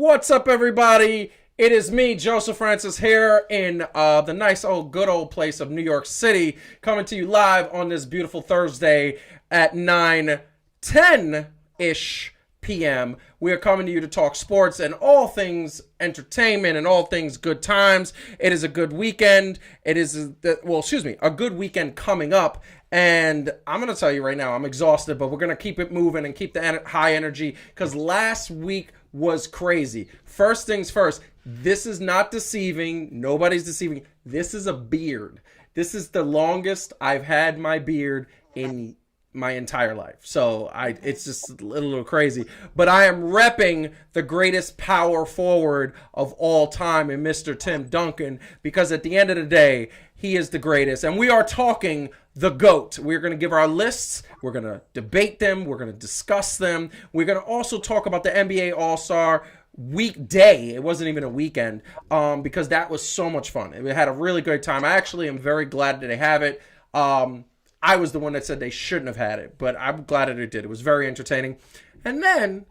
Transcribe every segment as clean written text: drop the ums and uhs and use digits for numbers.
What's up, everybody? It is me, Joseph Francis, here in the nice good old place of New York City, coming to you live on this beautiful Thursday at 9:10-ish p.m. We are coming to you to talk sports and all things entertainment and all things good times. It is a good weekend. It is, a good weekend coming up. And I'm going to tell you right now, I'm exhausted, but we're going to keep it moving and keep the high energy because last week was crazy. First things first, this is not deceiving. Nobody's deceiving. This is a beard. This is the longest I've had my beard in my entire life. So it's just a little crazy. But I am repping the greatest power forward of all time in Mr. Tim Duncan because at the end of the day, he is the greatest. And we are talking the GOAT. We're going to give our lists. We're going to debate them. We're going to discuss them. We're going to also talk about the NBA All-Star weekday. It wasn't even a weekend because that was so much fun. We had a really great time. I actually am very glad that they have it. I was the one that said they shouldn't have had it, but I'm glad that it did. It was very entertaining. And then,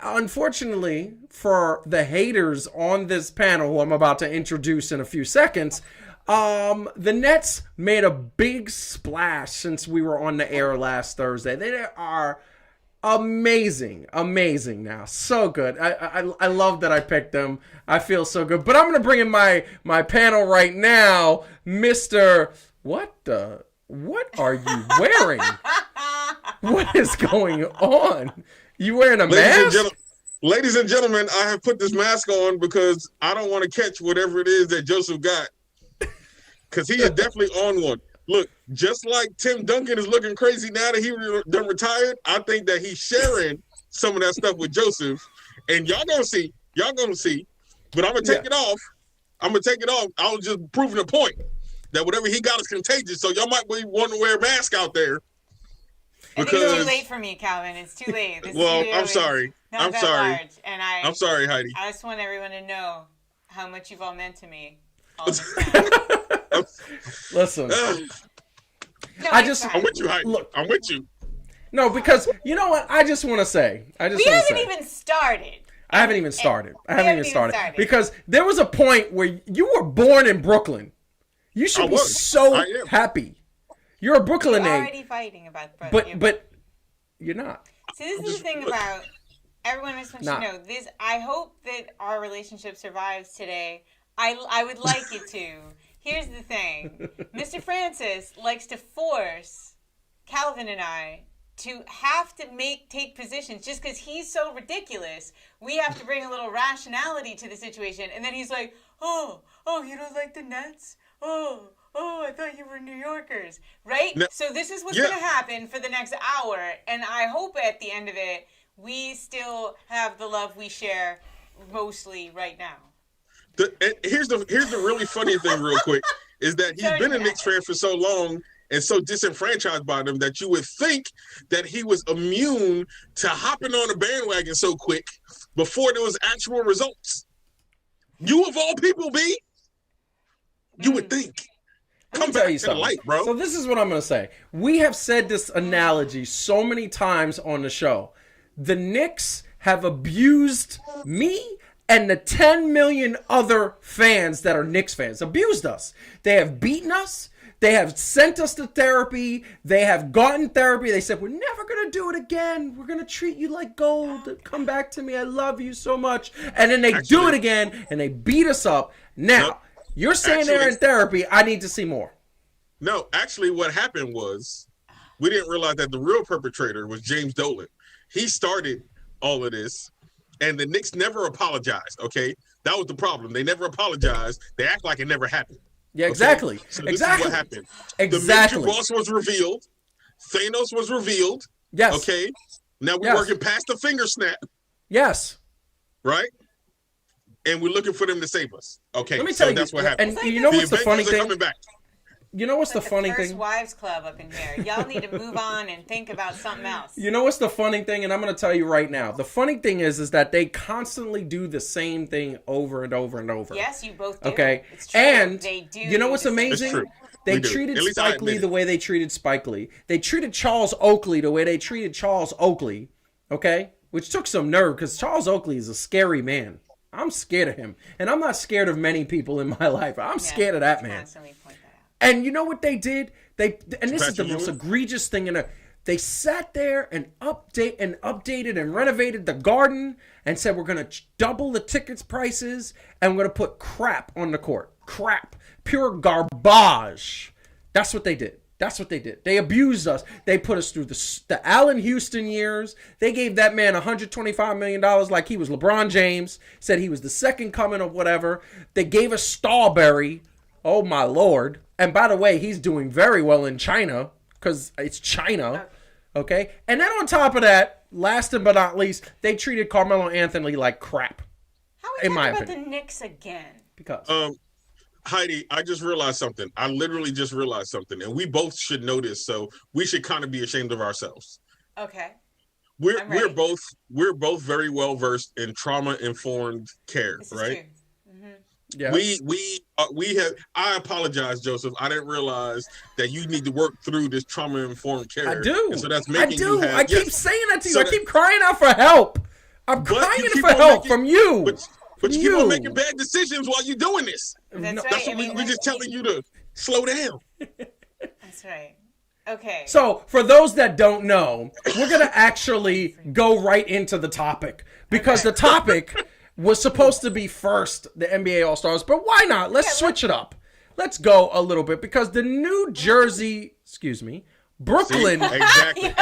unfortunately, for the haters on this panel, who I'm about to introduce in a few seconds, the Nets made a big splash since we were on the air last Thursday. They are amazing now. So good. I love that I picked them. I feel so good. But I'm going to bring in my panel right now, Mr. What are you wearing? What is going on? You wearing a mask? Ladies and gentlemen, I have put this mask on because I don't want to catch whatever it is that Joseph got. Because he is definitely on one. Look, just like Tim Duncan is looking crazy now that he done retired, I think that he's sharing some of that stuff with Joseph. And y'all gonna see. But I'm gonna take it off. I was just proving a point that whatever he got is contagious. So y'all might be wanting to wear a mask out there. Because it's too late for me, Calvin. It's too late. I'm sorry. I'm sorry. Large, and I'm sorry, Heidi. I just want everyone to know how much you've all meant to me all this time. Listen. No, I'm with you, Heidi. Look, I'm with you. No, because you know what? I just want to say. We haven't even started. I haven't even started. Because there was a point where you were born in Brooklyn. You should be so happy. You're a Brooklynite. You're already fighting about Brooklyn. But you're not. See, this is the thing about everyone just wants to know this. I hope that our relationship survives today. I would like it to. Here's the thing. Mr. Francis likes to force Calvin and I to have to take positions just because he's so ridiculous. We have to bring a little rationality to the situation. And then he's like, oh, you don't like the Nets? Oh, I thought you were New Yorkers, right? No. So this is what's going to happen for the next hour. And I hope at the end of it, we still have the love we share mostly right now. Here's the really funny thing real quick is that he's been a Knicks fan for so long and so disenfranchised by them that you would think that he was immune to hopping on a bandwagon so quick before there was actual results. You of all people, B? You would think. Come back to the light, bro. So this is what I'm going to say. We have said this analogy so many times on the show. The Knicks have abused me and the 10 million other fans that are Knicks fans. Abused us. They have beaten us. They have sent us to therapy. They have gotten therapy. They said, we're never going to do it again. We're going to treat you like gold. Come back to me. I love you so much. And then they do it again, and they beat us up. Now, you're saying they're in therapy. I need to see more. No, actually what happened was we didn't realize that the real perpetrator was James Dolan. He started all of this, and the Knicks never apologized, okay? That was the problem. They never apologized. They act like it never happened. Yeah, exactly. Okay? So this is what happened. Exactly. The Major Boss was revealed. Thanos was revealed. Yes. Okay? Now we're working past the finger snap. Yes. Right? And we're looking for them to save us. Okay, let me tell you, that's what happened. And you know what's the funny thing? Coming back. You know what's the funny First thing? Wives Club up in here. Y'all need to move on and think about something else. You know what's the funny thing? And I'm going to tell you right now. The funny thing is that they constantly do the same thing over and over and over. Yes, you both do. Okay? It's true. And they do. You know what's amazing? They treated Spike Lee the way they treated Spike Lee. They treated Charles Oakley the way they treated Charles Oakley. Okay? which took some nerve because Charles Oakley is a scary man. I'm scared of him. And I'm not scared of many people in my life. I'm scared of that man. Constantly point that out. And you know what they did? And this is the most egregious thing in they sat there and updated and renovated the Garden and said we're going to double the tickets prices and we're going to put crap on the court. Crap. Pure garbage. That's what they did. That's what they did. They abused us. They put us through the Allen Houston years. They gave that man $125 million like he was LeBron James. Said he was the second coming of whatever. They gave us Strawberry. Oh, my Lord. And by the way, he's doing very well in China because it's China. Okay? And then on top of that, last but not least, they treated Carmelo Anthony like crap. How are we talking about the Knicks again? Because... Heidi, I just realized something. I literally just realized something, and we both should know this, so we should kind of be ashamed of ourselves. Okay. We're both very well versed in trauma informed care, right? Mm-hmm. Yeah. We have. I apologize, Joseph. I didn't realize that you need to work through this trauma informed care. I do. And so that's making you have. I keep saying that to you. I keep crying out for help. I'm crying for help from you. But you keep on making bad decisions while you're doing this. That's That's what we're just telling you to slow down. That's right. Okay. So, for those that don't know, we're going to actually go right into the topic. Because the topic was supposed to be first, the NBA All-Stars. But why not? Let's switch it up. Let's go a little bit. Because the New Jersey, Brooklyn. See? Exactly.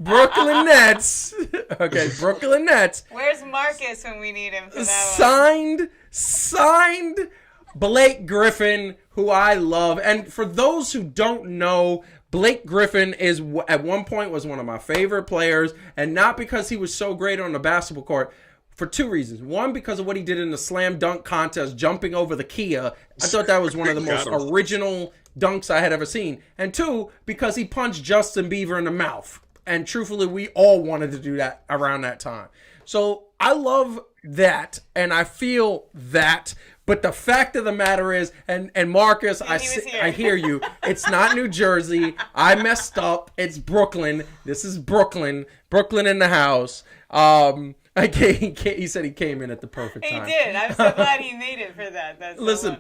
Brooklyn Nets. Okay, Brooklyn Nets. Where's Marcus when we need him for that Signed Blake Griffin, who I love. And for those who don't know, Blake Griffin is at one point was one of my favorite players. And not because he was so great on the basketball court. For two reasons. One, because of what he did in the slam dunk contest, jumping over the Kia. I thought that was one of the most original dunks I had ever seen. And two, because he punched Justin Bieber in the mouth. And truthfully, we all wanted to do that around that time. So I love that, and I feel that. But the fact of the matter is, and Marcus, I hear you. It's not New Jersey. I messed up. It's Brooklyn. This is Brooklyn. Brooklyn in the house. He said he came in at the perfect time. He did. I'm so glad he made it for that. That's so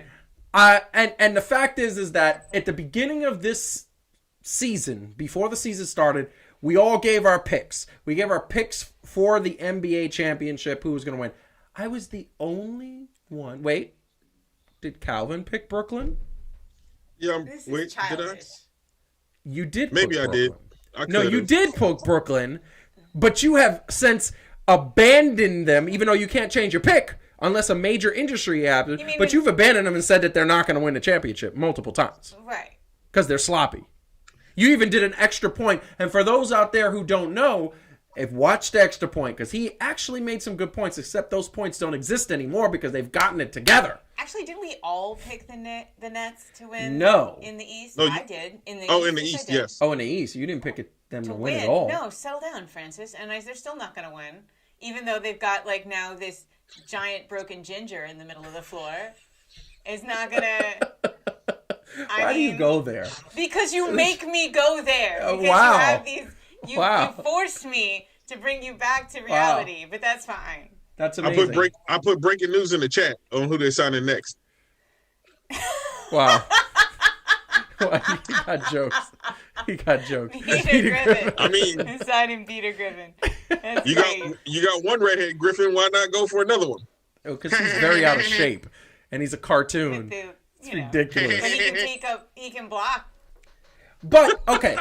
funny. And the fact is that at the beginning of this season, before the season started, we all gave our picks. We gave our picks for the NBA championship, who was going to win. I was the only one. Wait, did Calvin pick Brooklyn? Yeah, this is childish. Did I? You did. Maybe I did. No, you did pick Brooklyn, but you have since abandoned them, even though you can't change your pick unless a major injury happens. But you've abandoned them and said that they're not going to win the championship multiple times. Right. Because they're sloppy. You even did an extra point. And for those out there who don't know, watch the extra point, because he actually made some good points, except those points don't exist anymore because they've gotten it together. Actually, didn't we all pick the Nets to win? No. In the East? No, I did. In the East, yes. Oh, in the East. You didn't pick them to win at all. No, settle down, Francis. And they're still not going to win. Even though they've got, now this giant broken ginger in the middle of the floor. It's not going to... Why do you go there? Because you make me go there. Because wow. You have these... You forced me to bring you back to reality, but that's fine. That's amazing. I put breaking news in the chat on who they're signing next. Wow. He got jokes. Peter Griffin. I mean, signing Peter Griffin. That's you got one redhead Griffin. Why not go for another one? Oh, because he's very out of shape, and he's a cartoon. It's ridiculous. But he can block. But okay.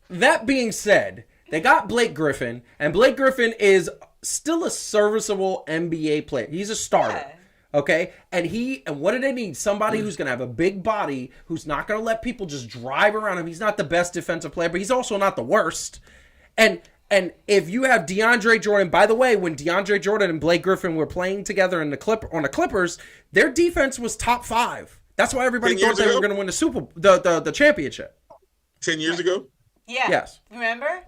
That being said, they got Blake Griffin, and Blake Griffin is still a serviceable NBA player. He's a starter. Yeah. Okay? And what do they need? Somebody who's going to have a big body, who's not going to let people just drive around him. He's not the best defensive player, but he's also not the worst. And if you have DeAndre Jordan, by the way, when DeAndre Jordan and Blake Griffin were playing together on the Clippers, their defense was top 5. That's why everybody thought they were going to win the championship. 10 years ago? Yeah. Yes. Remember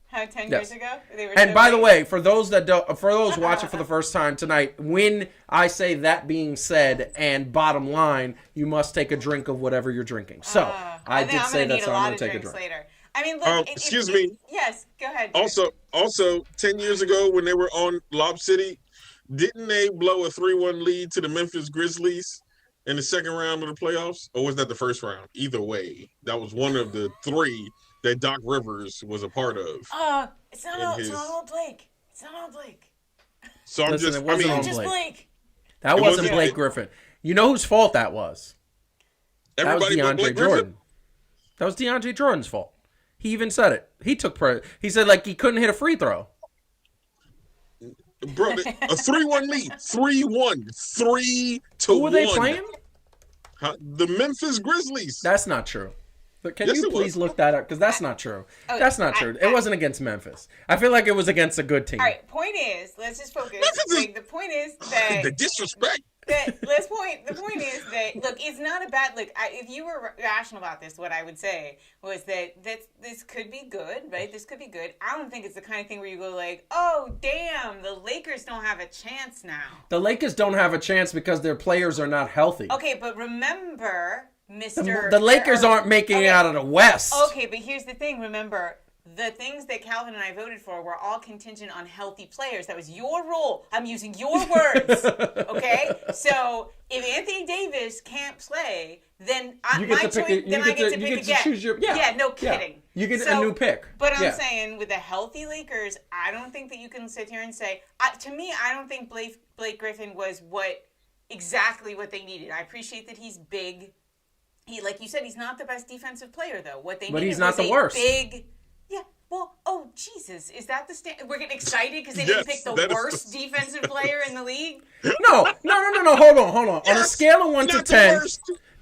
how 10 years ago they were? And by the way, for those watching for the first time tonight, when I say that being said, and bottom line, you must take a drink of whatever you're drinking. So I did say that, so I'm going to take a drink. Later. I mean, look. Excuse me. Yes, go ahead. Jared. Also, 10 years ago when they were on Lob City, didn't they blow a 3-1 lead to the Memphis Grizzlies in the second round of the playoffs? Or was that the first round? Either way, that was one of the three that Doc Rivers was a part of. It's not all Blake. It's not all Blake. So Listen, it wasn't all Just Blake. That wasn't Blake Griffin. You know whose fault that was? Everybody that was DeAndre Jordan. That was DeAndre Jordan's fault. He even said it. He said like he couldn't hit a free throw. Bro, a 3-1 lead. 3-1. 3-1. Who were they playing? The Memphis Grizzlies. That's not true. Can you please look that up? Because that's not true. That's not true. It wasn't against Memphis. I feel like it was against a good team. All right. Point is, let's just focus. The point is that the disrespect. The point is that look, it's not a bad look. If you were rational about this, what I would say was that this could be good, right? This could be good. I don't think it's the kind of thing where you go like, oh damn, the Lakers don't have a chance now. The Lakers don't have a chance because their players are not healthy. Okay, but remember, Mr. The Lakers aren't making it out of the West. Okay, but here's the thing. Remember, the things that Calvin and I voted for were all contingent on healthy players. That was your rule. I'm using your words. Okay? So if Anthony Davis can't play, then I get to pick again. Yeah, no kidding. Yeah. You get a new pick. But I'm saying with the healthy Lakers, I don't think that you can sit here and say, to me, I don't think Blake Griffin was exactly what they needed. I appreciate that he's big. Like you said, he's not the best defensive player, though. But he's not the worst. Yeah. Well, oh, Jesus. Is that the we're getting excited because they didn't pick the worst defensive player in the league? No. Hold on. Yes, on a scale of 1 to 10.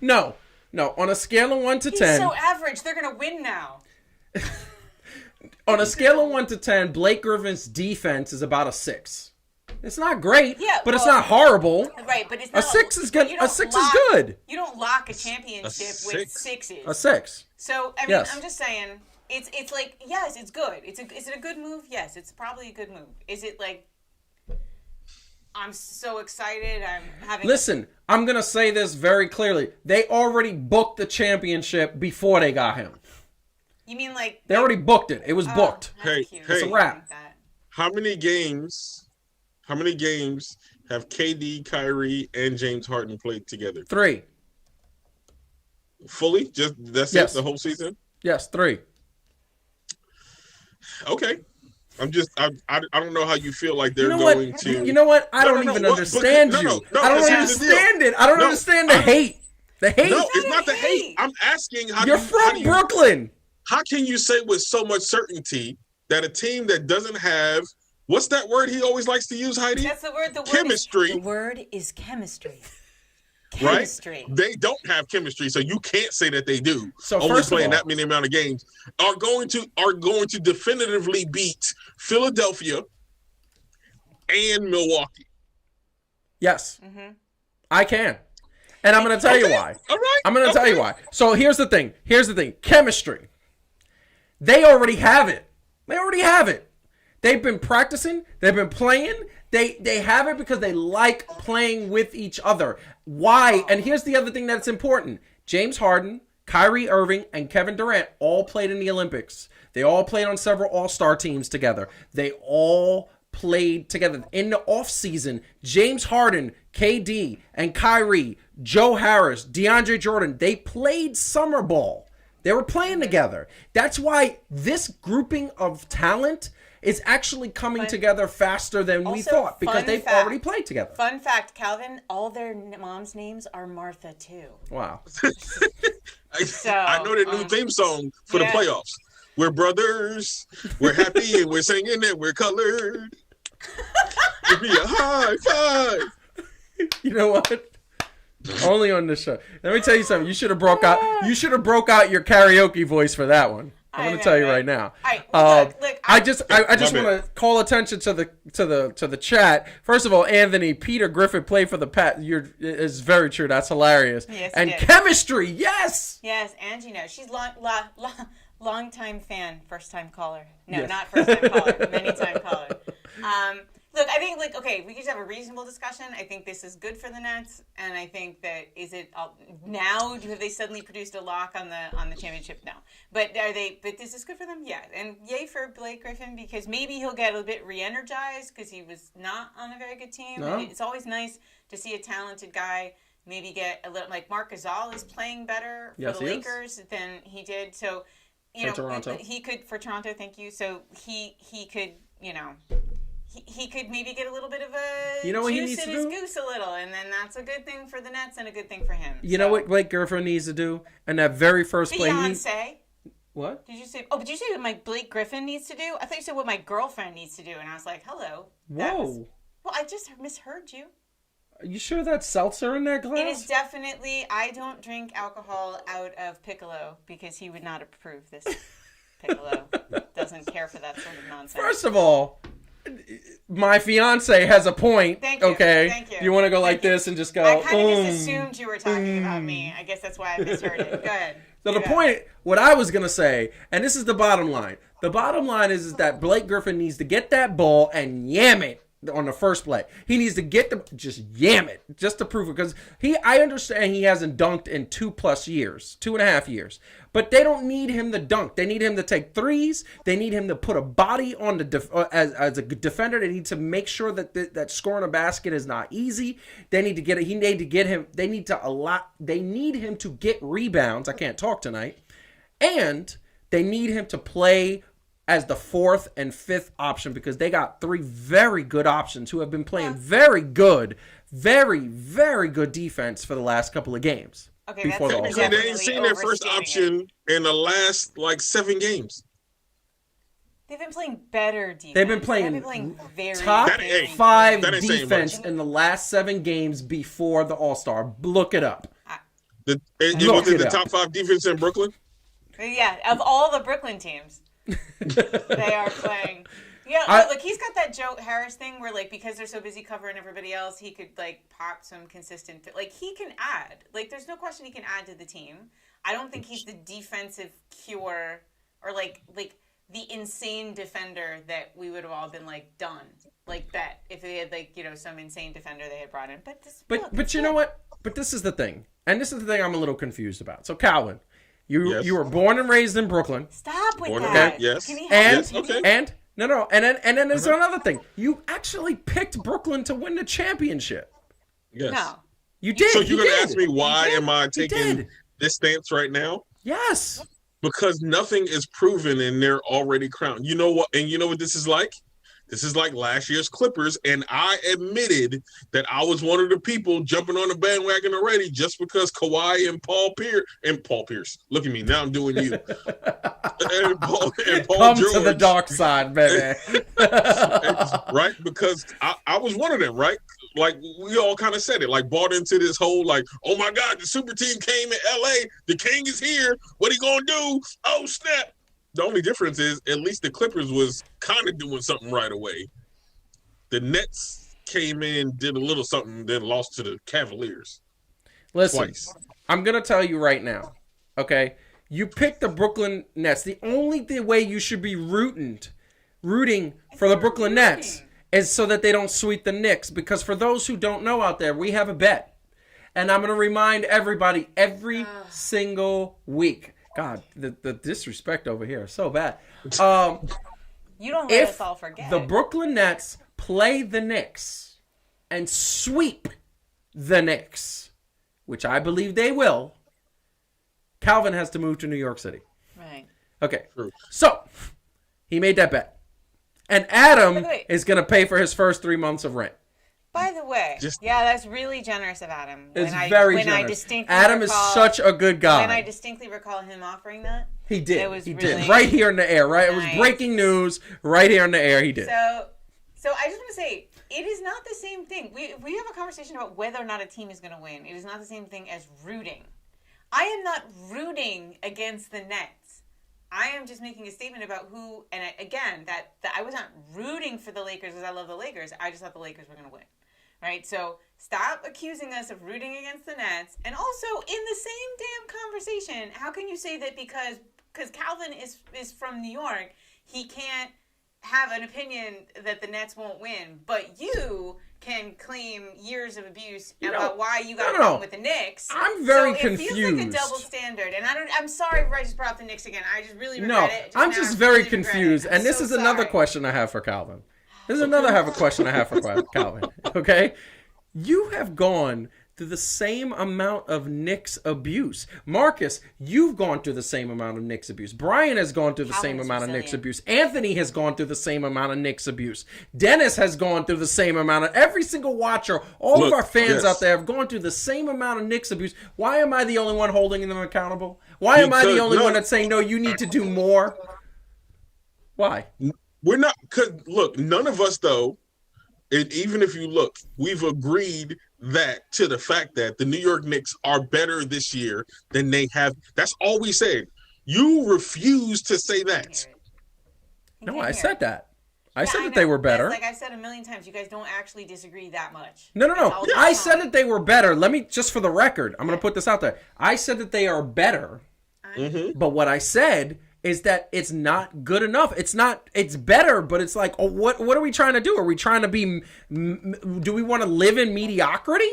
No. On a scale of 1 to 10. He's so average. They're going to win now. On a scale of 1 to 10, Blake Griffin's defense is about a 6. It's not great, but it's not horrible. Right, but it's not a 6 is good. A 6 is good. You don't lock a championship with 6s. A 6. So I mean, I'm just saying, it's like, yes, it's good. Is it a good move? Yes, it's probably a good move. Is it like, I'm so excited. I'm having. Listen, I'm gonna say this very clearly. They already booked the championship before they got him. You mean like they already booked it? It was booked. Hey, it's a wrap. How many games have KD, Kyrie, and James Harden played together? 3. Fully? That's it, the whole season? Yes, 3. Okay. I don't know how you feel like they're going to. You know what? I don't even understand you. I don't understand it. I don't understand the hate. The hate. No, it's not the hate. I'm asking how you're from Brooklyn. How can you say with so much certainty that a team that doesn't have, what's that word he always likes to use, Heidi? That's the word. Chemistry. The word is chemistry. Chemistry. Right? They don't have chemistry, so you can't say that they do. So only playing that many amount of games are going to definitively beat Philadelphia and Milwaukee. Yes, I can, and I'm going to tell you why. All right, I'm going to tell you why. So here's the thing. Chemistry. They already have it. They've been practicing. They've been playing. They have it because they like playing with each other. Why? And here's the other thing that's important. James Harden, Kyrie Irving, and Kevin Durant all played in the Olympics. They all played on several all-star teams together. They all played together. In the offseason, James Harden, KD, and Kyrie, Joe Harris, DeAndre Jordan, they played summer ball. They were playing together. That's why this grouping of talent is actually coming together faster than we thought because they've already played together. Fun fact, Calvin, all their moms' names are Martha, too. Wow. I know their new theme song for the playoffs. We're brothers, we're happy, and we're singing, and we're colored. Give me a high five. You know what? Only on this show. Let me tell you something. You should have broke out your karaoke voice for that one. I'm going to tell you right now. Look, I just want to call attention to the chat. First of all, Anthony, Peter Griffin played for the Pats. It's very true. That's hilarious. Yes, and chemistry, yes. Yes, Angie knows. She's long time fan, first time caller. No, not first time caller, many time caller. Look, I think, okay, we could have a reasonable discussion. I think this is good for the Nets, and I think that now have they suddenly produced a lock on the championship? No, but But this is good for them, yeah. And yay for Blake Griffin, because maybe he'll get a bit re-energized because he was not on a very good team. No. And it's always nice to see a talented guy maybe get a little, like Marc Gasol is playing better for the Lakers than he did. So, Toronto. He could for Toronto. Thank you. So he could, He could maybe get a little bit of a juice in his goose a little, and then that's a good thing for the Nets and a good thing for him. You know what Blake Griffin needs to do? And that very first play. Beyonce. What? Did you say? Oh, did you say what my Blake Griffin needs to do? I thought you said what my girlfriend needs to do, and I was like, hello. Whoa. Well, I just misheard you. Are you sure that's seltzer in that glass? It is definitely. I don't drink alcohol out of Piccolo because he would not approve this. Piccolo doesn't care for that sort of nonsense. First of all, my fiance has a point. Thank you. Okay. Thank you. You want to go like this and just go. I kind of just assumed you were talking about me. I guess that's why I misheard it. Go ahead. So the point, what I was going to say, and this is the bottom line. The bottom line is that Blake Griffin needs to get that ball and yam it on the first play. He needs to just yam it, just to prove it. Because I understand he hasn't dunked in 2+ years, 2.5 years. But they don't need him to dunk. They need him to take threes. They need him to put a body on as a defender. They need to make sure that scoring a basket is not easy. They need to get it. They need him to get rebounds. I can't talk tonight. And they need him to play as the 4th and 5th option, because they got 3 very good options who have been playing very good defense for the last couple of games. Okay, before that's Technically, they ain't seen their first option in the last 7 games. They've been playing better defense. They've been playing very top very 5 that ain't saying defense much. in the last 7 games before the All-Star. Look it up. It was in the top 5 defense in Brooklyn. Yeah, of all the Brooklyn teams, they are playing. Yeah, look, he's got that Joe Harris thing where, because they're so busy covering everybody else, he could, pop some consistent... he can add. There's no question he can add to the team. I don't think he's the defensive cure or, the insane defender that we would have all been, done. Bet. If they had, some insane defender they had brought in. But you know what? But this is the thing. And this is the thing I'm a little confused about. So, Calvin, you were born and raised in Brooklyn. Stop with Born that. Okay, yes. Can he Yes, okay. And then there's another thing. You actually picked Brooklyn to win the championship. Yes. No. You did. So you're going to ask me why am I taking did. this stance right now? Yes. Because nothing is proven and they're already crowned. You know what? And you know what this is like? This is like last year's Clippers, and I admitted that I was one of the people jumping on the bandwagon already just because Kawhi and Paul Pierce. Look at me, now I'm doing you. and Paul Come George, to the dark side, baby. right? Because I was one of them, right? We all kind of said it, bought into this whole, oh my God, the super team came in LA, the king is here, what he gonna do? Oh snap. The only difference is at least the Clippers was kind of doing something right away. The Nets came in, did a little something, then lost to the Cavaliers. Listen, twice. I'm going to tell you right now, okay? You picked the Brooklyn Nets. The only way you should be rooting for the Brooklyn Nets is so that they don't sweep the Knicks. Because for those who don't know out there, we have a bet. And I'm going to remind everybody every single week. God, the disrespect over here is so bad. You don't let us all forget. The Brooklyn Nets play the Knicks and sweep the Knicks, which I believe they will, Calvin has to move to New York City. Right. Okay. True. So, he made that bet. And Adam is going to pay for his first 3 months of rent. By the way, that's really generous of Adam. It's very generous. Adam is such a good guy. When I distinctly recall him offering that. He did. He did. Right here in the air, right? Nice. It was breaking news right here in the air. He did. So I just want to say, it is not the same thing. We have a conversation about whether or not a team is going to win. It is not the same thing as rooting. I am not rooting against the Nets. I am just making a statement about who, and again, that I was not rooting for the Lakers because I love the Lakers. I just thought the Lakers were going to win. Right? So stop accusing us of rooting against the Nets. And also, in the same damn conversation, how can you say that because Calvin is from New York, he can't have an opinion that the Nets won't win, but you can claim years of abuse about why you got a problem with the Knicks. I'm very confused. It feels like a double standard, and I'm sorry if I just brought up the Knicks again. I just really regret it. I'm just very confused, and this is another question I have for Calvin. This is another question I have for Calvin. Okay, you have gone through the same amount of Knicks abuse. Marcus, you've gone through the same amount of Knicks abuse. Brian has gone through the same amount of Knicks abuse. Anthony has gone through the same amount of Knicks abuse. Dennis has gone through the same amount of... Every single watcher, all of our fans out there have gone through the same amount of Knicks abuse. Why am I the only one holding them accountable? Why am I the only one that's saying, no, you need to do more? Why? We're not... Because, look, none of us, though, and even if you look, we've agreed that to the fact that the New York Knicks are better this year than they have. That's all we said. You refuse to say that. No, I said that. I said that they were better. Like I said a million times, you guys don't actually disagree that much. No. I said that they were better. Let me, just for the record, I'm going to put this out there. I said that they are better. But what I said is that it's not good enough. It's better, but it's like, what are we trying to do? Are we trying to be, do we want to live in mediocrity?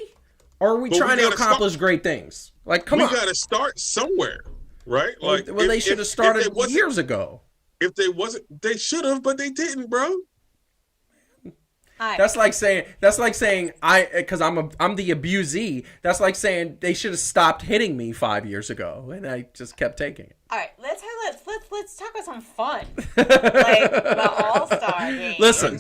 Or are we trying to accomplish great things? Like, come on. We got to start somewhere, right? Like, well, they should have started years ago. If they wasn't, they should have, but they didn't, bro. That's like saying because I'm the abusee. That's like saying they should have stopped hitting me 5 years ago, and I just kept taking it. All right, let's talk about some fun, like the All-Star game. Listen,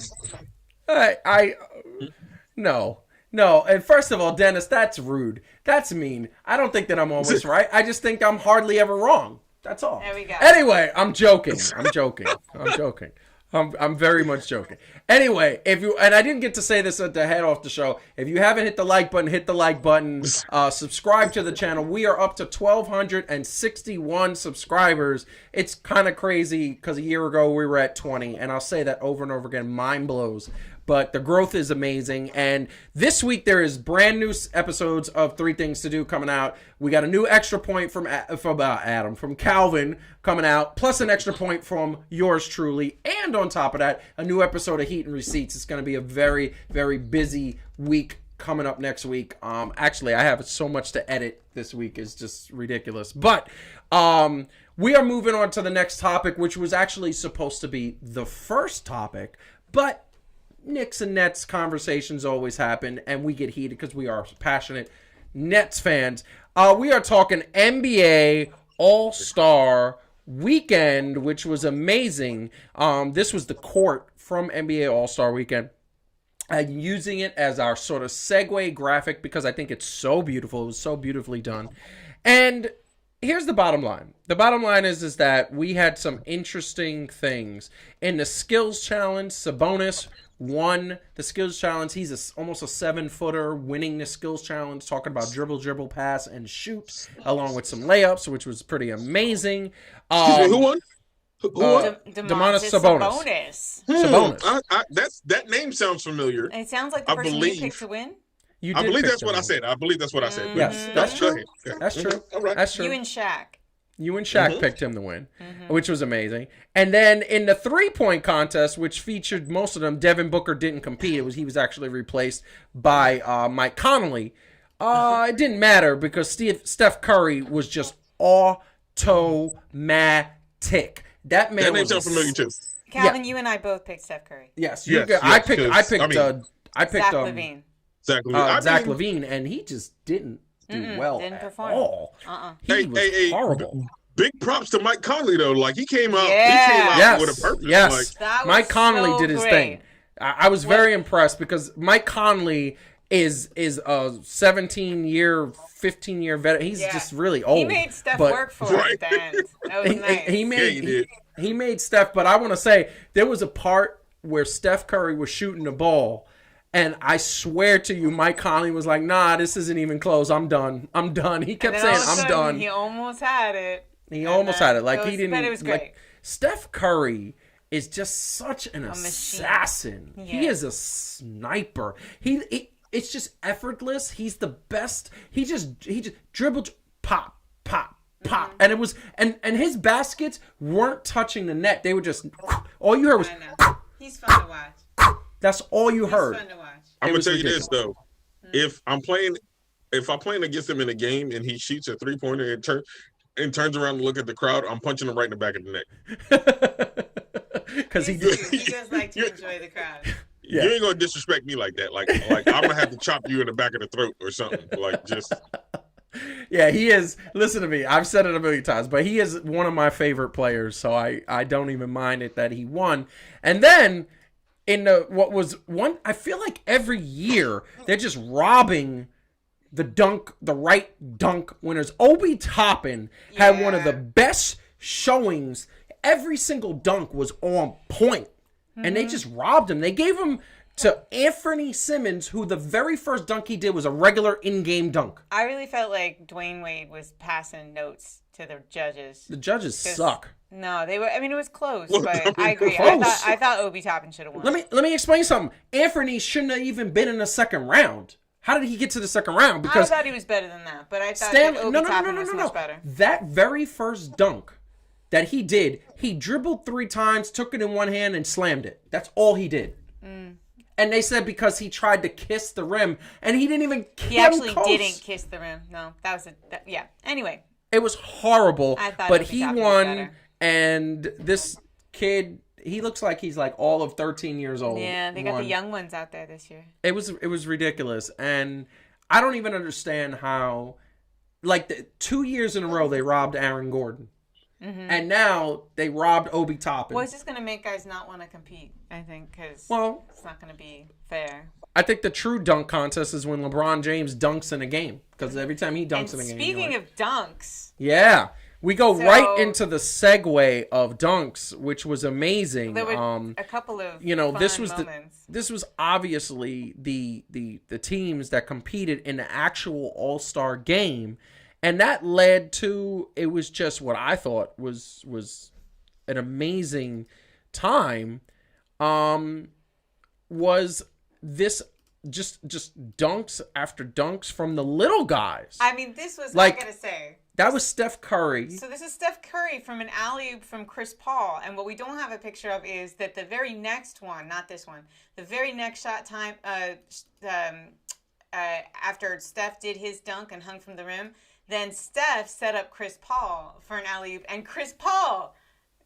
no. And first of all, Dennis, that's rude. That's mean. I don't think that I'm always right. I just think I'm hardly ever wrong. That's all. There we go. Anyway, I'm joking. I'm very much joking. Anyway, and I didn't get to say this at the head off the show. If you haven't hit the like button, hit the like button. Subscribe to the channel. We are up to 1,261 subscribers. It's kind of crazy because a year ago we were at 20, and I'll say that over and over again. Mind blows. But the growth is amazing. And this week there is brand new episodes of 3 Things to Do coming out. We got a new extra point from Calvin coming out, plus an extra point from yours truly. And on top of that, a new episode of Heat and Receipts. It's going to be a very, very busy week coming up next week. Actually, I have so much to edit this week. It's just ridiculous. But we are moving on to the next topic, which was actually supposed to be the first topic. But Knicks and Nets conversations always happen, and we get heated because we are passionate Nets fans. We are talking NBA All-Star Weekend, which was amazing. This was the court from NBA All-Star Weekend. Using it as our sort of segue graphic because I think it's so beautiful. It was so beautifully done. And here's the bottom line. The bottom line is that we had some interesting things. In the skills challenge, Sabonis won the skills challenge. He's almost a 7-footer winning the skills challenge, talking about dribble, pass, and shoot, along with some layups, which was pretty amazing. Who won? Who won? Domantas Sabonis. Sabonis. That name sounds familiar. It sounds like the person you picked to win. I believe that's what I said. Yes, that's true. That's true. All right. That's true. You and Shaq picked him to win, which was amazing. And then in the 3-point contest, which featured most of them, Devin Booker didn't compete. He was actually replaced by Mike Conley. It didn't matter because Steph Curry was just automatic. That man name sounds familiar too. Calvin, you and I both picked Steph Curry. Yes, I picked Zach LaVine. Zach LaVine, and he just didn't do well didn't at perform. all. He was horrible. Big props to Mike Conley though. Like he came out with a purpose. Yes, like, Mike Conley so did his great. thing. I was very impressed because Mike Conley is a 17-year, 15-year veteran. He's just really old. He made Steph work for it at the end. That was nice. He made Steph, but I want to say there was a part where Steph Curry was shooting the ball, and I swear to you, Mike Conley was like, nah, this isn't even close. I'm done. He kept saying, I'm done. He almost had it. Like he didn't. But it was great. Like, Steph Curry is just such an assassin. Yeah. He is a sniper. It's just effortless. He's the best. He just dribbled, pop. And it was and his baskets weren't touching the net. They were just all you heard was That's all you It was heard. fun to watch. I'm It gonna was tell you ridiculous. this though. If I'm playing against him in a game and he shoots a 3-pointer and turns around and look at the crowd, I'm punching him right in the back of the neck. Because He does like to enjoy the crowd. Yeah. You ain't gonna disrespect me like that. Like I'm gonna have to chop you in the back of the throat or something. Like just Yeah, he is. Listen to me. I've said it a million times, but he is one of my favorite players, so I don't even mind it that he won. And then in I feel like every year they're just robbing the right dunk winners. Obi Toppin had one of the best showings. Every single dunk was on point, and they just robbed him. They gave him to Anthony Simmons, who the very first dunk he did was a regular in-game dunk. I really felt like Dwayne Wade was passing notes to the judges. The judges suck. No, they were. I mean, it was close, Well, but I agree. close. I thought Obi Toppin should have won. Let me explain something. Anthony shouldn't have even been in the second round. How did he get to the second round? I Because thought he was better than that, but I thought that Obi Toppin was much better. That very first dunk that he did, he dribbled 3 times, took it in one hand, and slammed it. That's all he did. And they said because he tried to kiss the rim, and he didn't even He actually didn't kiss the rim. No, that was yeah. Anyway, it was horrible. I thought But Obi he Toppin was won, better. and this kid, he looks like he's like all of 13 years old. yeah, they got won. the young ones out there this year. It was ridiculous, and I don't even understand how, like 2 years in a row they robbed Aaron Gordon, and now they robbed Obi Toppin. Well, it's just gonna make guys not want to compete. I think because it's not gonna be fair. I think the true dunk contest is when LeBron James dunks in a game, because every time he dunks in a game. Speaking of dunks, yeah, we go right into the segue of dunks, which was amazing. there were a couple of this fun was moments. this was obviously the teams that competed in the actual All-Star game, and that led to, it was just what I thought was an amazing time. Was this just dunks after dunks from the little guys? I mean, this was, Like, I gotta say. That was Steph Curry. So this is Steph Curry from an alley-oop from Chris Paul. And what we don't have a picture of is that the very next one, not this one, the very next shot time, after Steph did his dunk and hung from the rim, then Steph set up Chris Paul for an alley-oop, and Chris Paul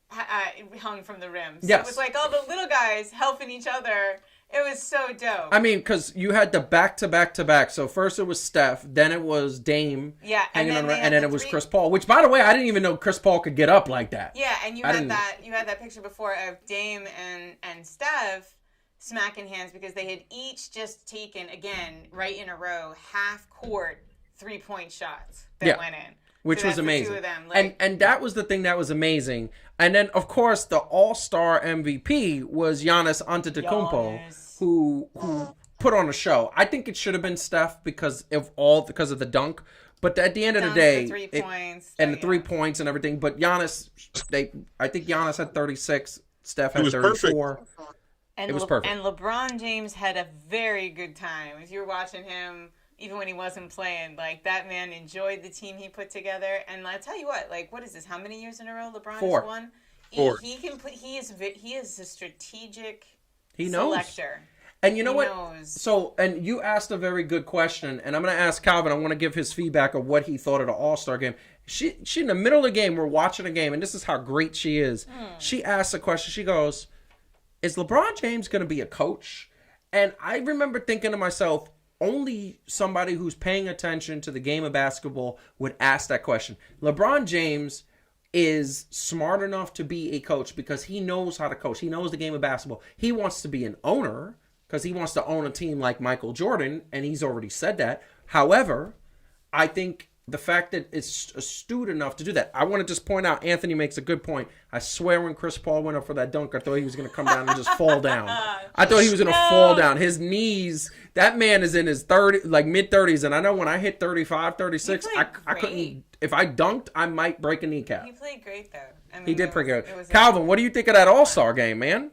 hung from the rim. So Yes. it was like all the little guys helping each other. It was so dope. I mean, because you had the back-to-back-to-back. So first it was Steph, then it was Dame, yeah, and then it was Chris Paul. Which, by the way, I didn't even know Chris Paul could get up like that. Yeah, and you had that picture before of Dame and Steph smacking hands because they had each just taken, again, right in a row, half-court 3-point shots that went in. Which So was that's the amazing. two of them, like- And that was the thing that was amazing. And then, of course, the All-Star MVP was Giannis Antetokounmpo, who put on a show. I think it should have been Steph because of the dunk. But at the end of the day, the 3 points, and the 3 points and everything. But Giannis, I think Giannis had 36. Steph had 34. And it was perfect. And LeBron James had a very good time. If you're watching him, even when he wasn't playing, like, that man enjoyed the team he put together. And I'll tell you what, like, what is this? How many years in a row LeBron has won? 4. He can put. He is a strategic knows. selector. And you know what? Knows. So, and you asked a very good question, and I'm going to ask Calvin. I want to give his feedback of what he thought of the All-Star game. She in the middle of the game, we're watching a game, and this is how great she is. She asked a question. She goes, "Is LeBron James going to be a coach?" And I remember thinking to myself, only somebody who's paying attention to the game of basketball would ask that question. LeBron James is smart enough to be a coach because he knows how to coach. He knows the game of basketball. He wants to be an owner because he wants to own a team like Michael Jordan, and he's already said that. However, I think the fact that it's astute enough to do that. I want to just point out, Anthony makes a good point. I swear when Chris Paul went up for that dunk, I thought he was going to come down and just fall down. I thought he was going to fall down. His knees, that man is in his mid-30s, and I know when I hit 35, 36, I couldn't, if I dunked, I might break a kneecap. He played great, though. I mean, He did pretty good. Calvin, what do you think of that All-Star game, man?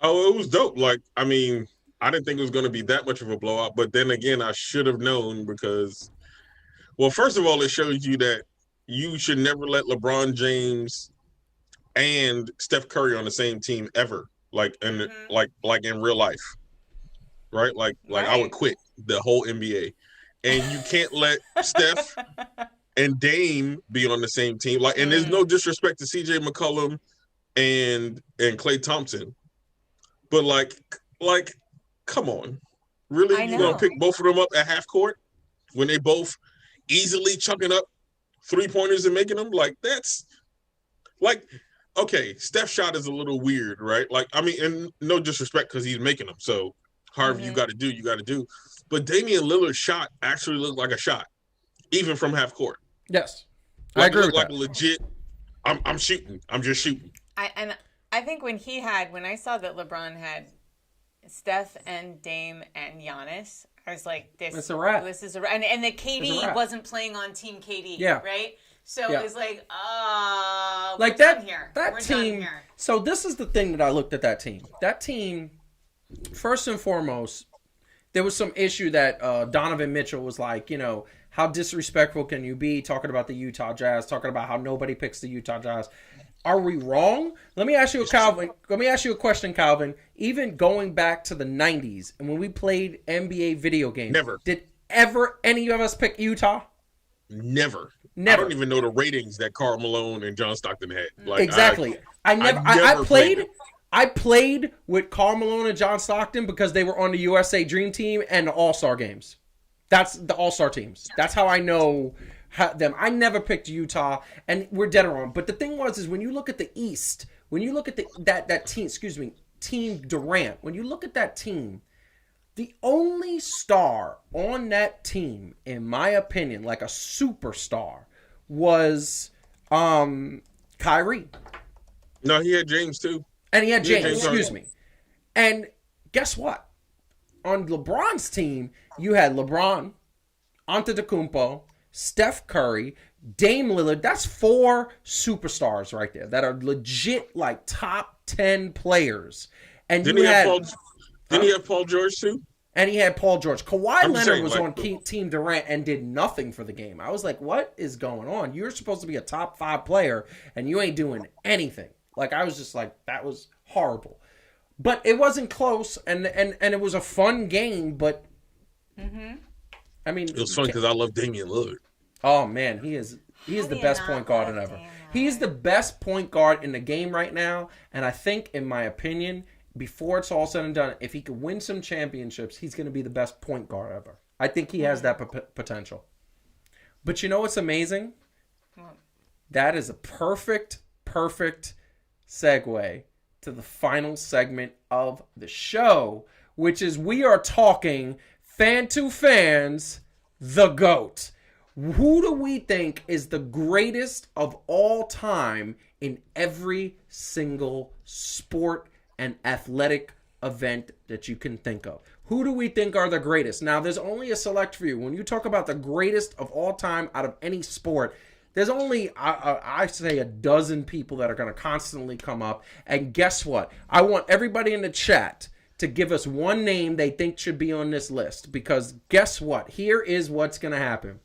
Oh, it was dope. Like, I mean, I didn't think it was going to be that much of a blowout, but then again, I should have known because, well, first of all, it shows you that you should never let LeBron James and Steph Curry on the same team ever. like in like in real life, right? Like I would quit the whole NBA, and you can't let Steph and Dame be on the same team. Like, and there's no disrespect to C.J. McCollum and Klay Thompson, but like, come on, really? You gonna pick both of them up at half court when they both easily chucking up 3-pointers and making them? Like, that's like, okay, Steph's shot is a little weird, right? Like, I mean, and no disrespect because he's making them. So, however you got to do, you got to do. But Damian Lillard's shot actually looked like a shot, even from half court. Yes, like, I agree with like that. Legit. I'm shooting. I'm just shooting. I think when I saw that LeBron had Steph and Dame and Giannis, I was like, this is a wrap. And that KD wasn't playing on Team KD, right? So it was like, like we're that done here. That we're team. Done here. So this is the thing that I looked at that team. That team, first and foremost, there was some issue that Donovan Mitchell was like, you know, how disrespectful can you be talking about the Utah Jazz, talking about how nobody picks the Utah Jazz. Are we wrong? Let me ask you a question, Calvin. Even going back to the 90s and when we played NBA video games, did ever any of us pick Utah? Never. I don't even know the ratings that Karl Malone and John Stockton had. Like, exactly. I played with Karl Malone and John Stockton because they were on the USA Dream Team and the All-Star games. That's the All-Star teams. That's how I know them. I never picked Utah, and we're dead wrong. But the thing is when you look at the East, when you look at that team, Team Durant, when you look at that team, the only star on that team, in my opinion, like a superstar, was Kyrie. No, he had James too. And he had James, And guess what? On LeBron's team, you had LeBron, Antetokounmpo, Steph Curry, Dame Lillard. That's 4 superstars right there that are legit like top 10 players. And didn't he have Paul George too? And he had Paul George. Kawhi Leonard was on Team Durant and did nothing for the game. I was like, what is going on? You're supposed to be a top 5 player, and you ain't doing anything. Like, I was just like, that was horrible. But it wasn't close, and it was a fun game, but... I mean... It was fun because I love Damian Lillard. Oh, man, he is the best point guard ever. He's the best point guard in the game right now, and I think, in my opinion... Before it's all said and done, if he could win some championships, he's going to be the best point guard ever. I think he has that potential. But you know what's amazing? That is a perfect segue to the final segment of the show, which is we are talking fan to fans, the GOAT. Who do we think is the greatest of all time in every single sport and athletic event that you can think of? Who do we think are the greatest? Now, there's only a select few. When you talk about the greatest of all time out of any sport, there's only, I say, a dozen people that are going to constantly come up. And guess what? I want everybody in the chat to give us one name they think should be on this list. Because guess what? Here is what's going to happen.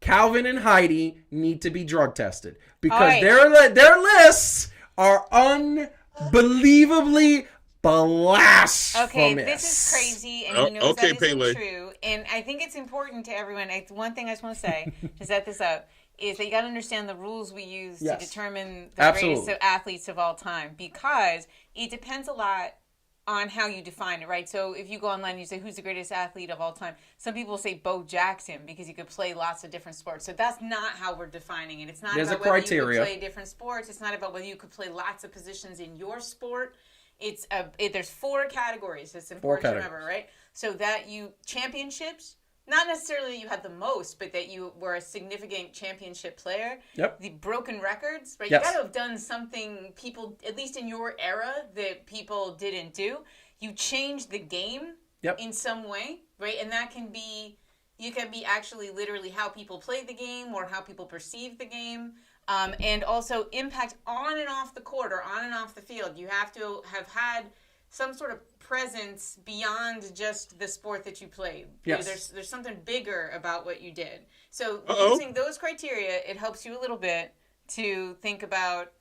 Calvin and Heidi need to be drug tested. Because their lists are unbelievably blasphemous. Okay, this is crazy, and he knows that isn't true. And I think it's important to everyone. One thing I just want to say to set this up is that you got to understand the rules we use to determine the greatest athletes of all time, because it depends a lot on how you define it, right? So if you go online and you say, who's the greatest athlete of all time? Some people say Bo Jackson because he could play lots of different sports. So that's not how we're defining it. It's not about whether you could play different sports. It's not about whether you could play lots of positions in your sport. There's 4 categories. It's important to remember, right? So that you championships, not necessarily that you had the most, but that you were a significant championship player. Yep. The broken records, right? Yes. You got to have done something people, at least in your era, that people didn't do. You changed the game in some way, right? And that can be, you can be actually literally how people play the game or how people perceive the game. And also impact on and off the court or on and off the field. You have to have had some sort of presence beyond just the sport that you played. Yes. There's something bigger about what you did. So using those criteria, it helps you a little bit to think about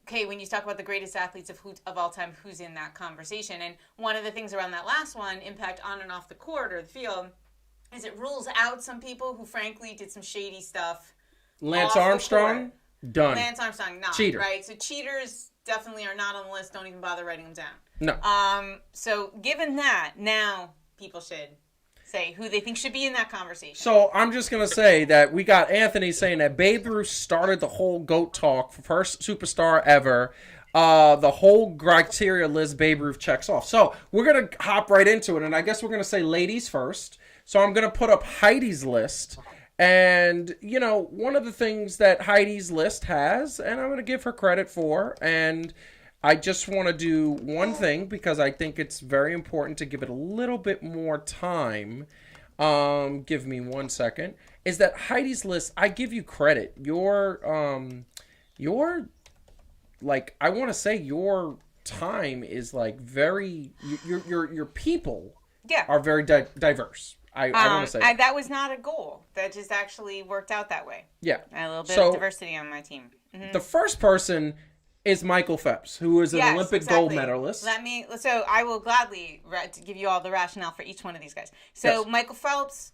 okay, when you talk about the greatest athletes of all time, who's in that conversation? And one of the things around that last one, impact on and off the court or the field, is it rules out some people who, frankly, did some shady stuff. Lance Armstrong, done. Lance Armstrong, not. Cheater. Right? So cheaters definitely are not on the list. Don't even bother writing them down. No. So given that, now people should say who they think should be in that conversation. So I'm just going to say that we got Anthony saying that Babe Ruth started the whole GOAT talk, first superstar ever. The whole criteria list Babe Ruth checks off. So we're going to hop right into it, and I guess we're going to say ladies first. So I'm going to put up Heidi's list. And, you know, one of the things that Heidi's list has, and I'm going to give her credit for, and I just want to do one thing because I think it's very important to give it a little bit more time. Give me 1 second. Is that Heidi's list, I give you credit. Your like, I want to say your time is like very, your people are very diverse. I want to say that was not a goal. That just actually worked out that way. Yeah. A little bit of diversity on my team. Mm-hmm. The first person is Michael Phelps, who is an Olympic gold medalist. So I will gladly give you all the rationale for each one of these guys. So Michael Phelps,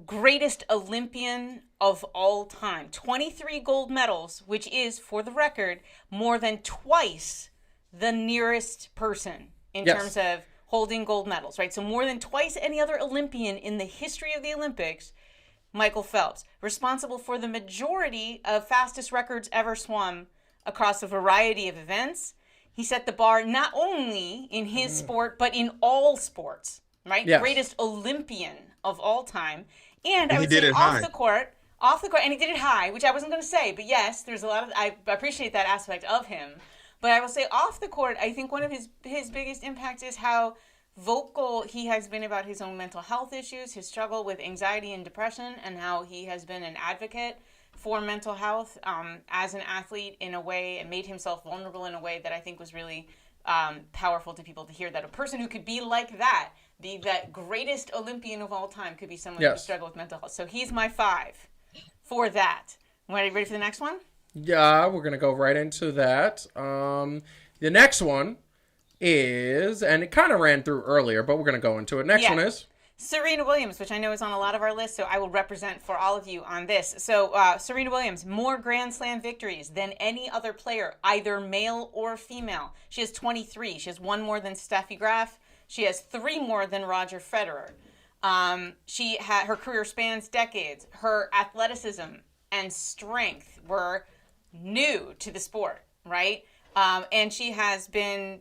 greatest Olympian of all time. 23 gold medals, which is, for the record, more than twice the nearest person in terms of holding gold medals, right? So more than twice any other Olympian in the history of the Olympics, Michael Phelps. Responsible for the majority of fastest records ever swum across a variety of events. He set the bar not only in his sport, but in all sports, right? Yes. Greatest Olympian of all time. And I would say off the court, and he did it high, which I wasn't going to say, but yes, there's a lot of, I appreciate that aspect of him. But I will say off the court, I think one of his biggest impacts is how vocal he has been about his own mental health issues, his struggle with anxiety and depression, and how he has been an advocate for mental health as an athlete in a way, and made himself vulnerable in a way that I think was really powerful to people to hear, that a person who could be like that, be that greatest Olympian of all time, could be someone who struggled with mental health. So he's my 5 for that. Ready for the next one? Yeah, we're going to go right into that. The next one is, and it kind of ran through earlier, but we're going to go into it. Next one is Serena Williams, which I know is on a lot of our lists, so I will represent for all of you on this. So Serena Williams, more Grand Slam victories than any other player, either male or female. She has 23. She has 1 more than Steffi Graf. She has 3 more than Roger Federer. Her career spans decades. Her athleticism and strength were new to the sport, right? And she has been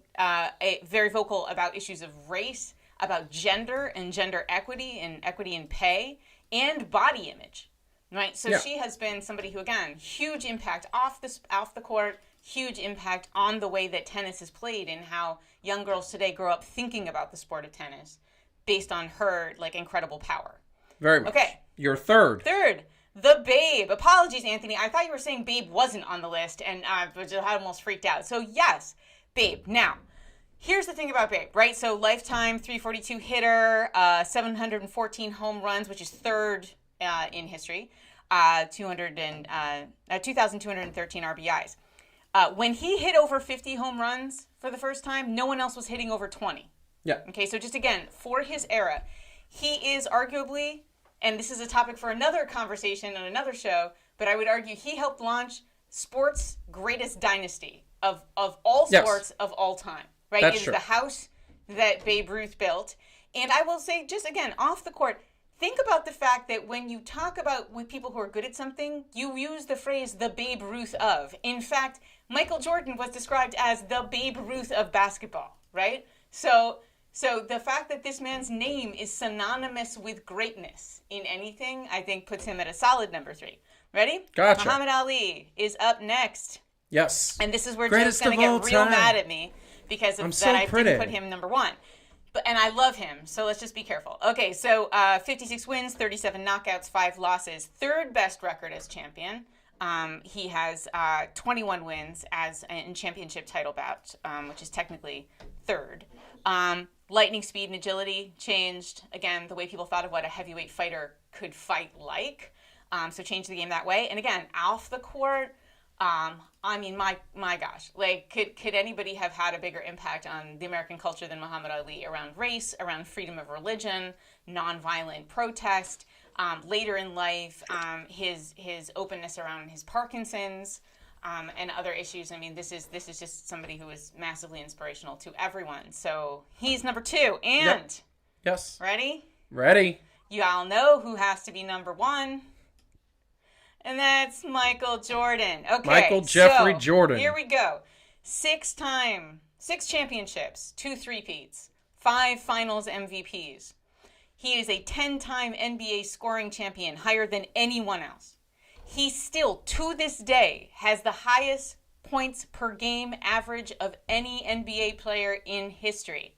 very vocal about issues of race, about gender and gender equity and equity in pay, and body image, right? So she has been somebody who, again, huge impact off the court, huge impact on the way that tennis is played and how young girls today grow up thinking about the sport of tennis based on her incredible power. Very much. Okay. Your third. The Babe. Apologies, Anthony. I thought you were saying Babe wasn't on the list, and I almost freaked out. So, yes, Babe. Now, here's the thing about Babe, right? So, lifetime 342 hitter, 714 home runs, which is third in history, 2,213 RBIs. When he hit over 50 home runs for the first time, no one else was hitting over 20. Yeah. Okay, so just again, for his era, he is arguably, and this is a topic for another conversation on another show, but I would argue he helped launch sports' greatest dynasty of all sports of all time, right? That's it is true. the house that Babe Ruth built. And I will say, just again, off the court, think about the fact that when you talk about with people who are good at something, you use the phrase the Babe Ruth of. In fact, Michael Jordan was described as the Babe Ruth of basketball, right? So the fact that this man's name is synonymous with greatness in anything, I think puts him at a solid number 3. Ready? Gotcha. Muhammad Ali is up next. Yes. And this is where Greatest Joe's going to of get real all time. mad at me because of that I didn't put him number 1. And I love him, so let's just be careful. Okay, so 56 wins, 37 knockouts, 5 losses. Third best record as champion. He has 21 wins as in championship title bout, which is technically third. Lightning speed and agility changed, again, the way people thought of what a heavyweight fighter could fight like. So changed the game that way. And again, off the court, I mean, my gosh, like, could anybody have had a bigger impact on the American culture than Muhammad Ali around race, around freedom of religion, nonviolent protest, later in life, his openness around his Parkinson's, and other issues. I mean, this is just somebody who is massively inspirational to everyone. So he's number 2. And Yep. Yes. Ready? You all know who has to be number 1. And that's Michael Jordan. Okay. Michael Jeffrey Jordan. Here we go. 6 championships, 2 three-peats, 5 finals MVPs. He is a 10-time NBA scoring champion, higher than anyone else. He still, to this day, has the highest points per game average of any NBA player in history.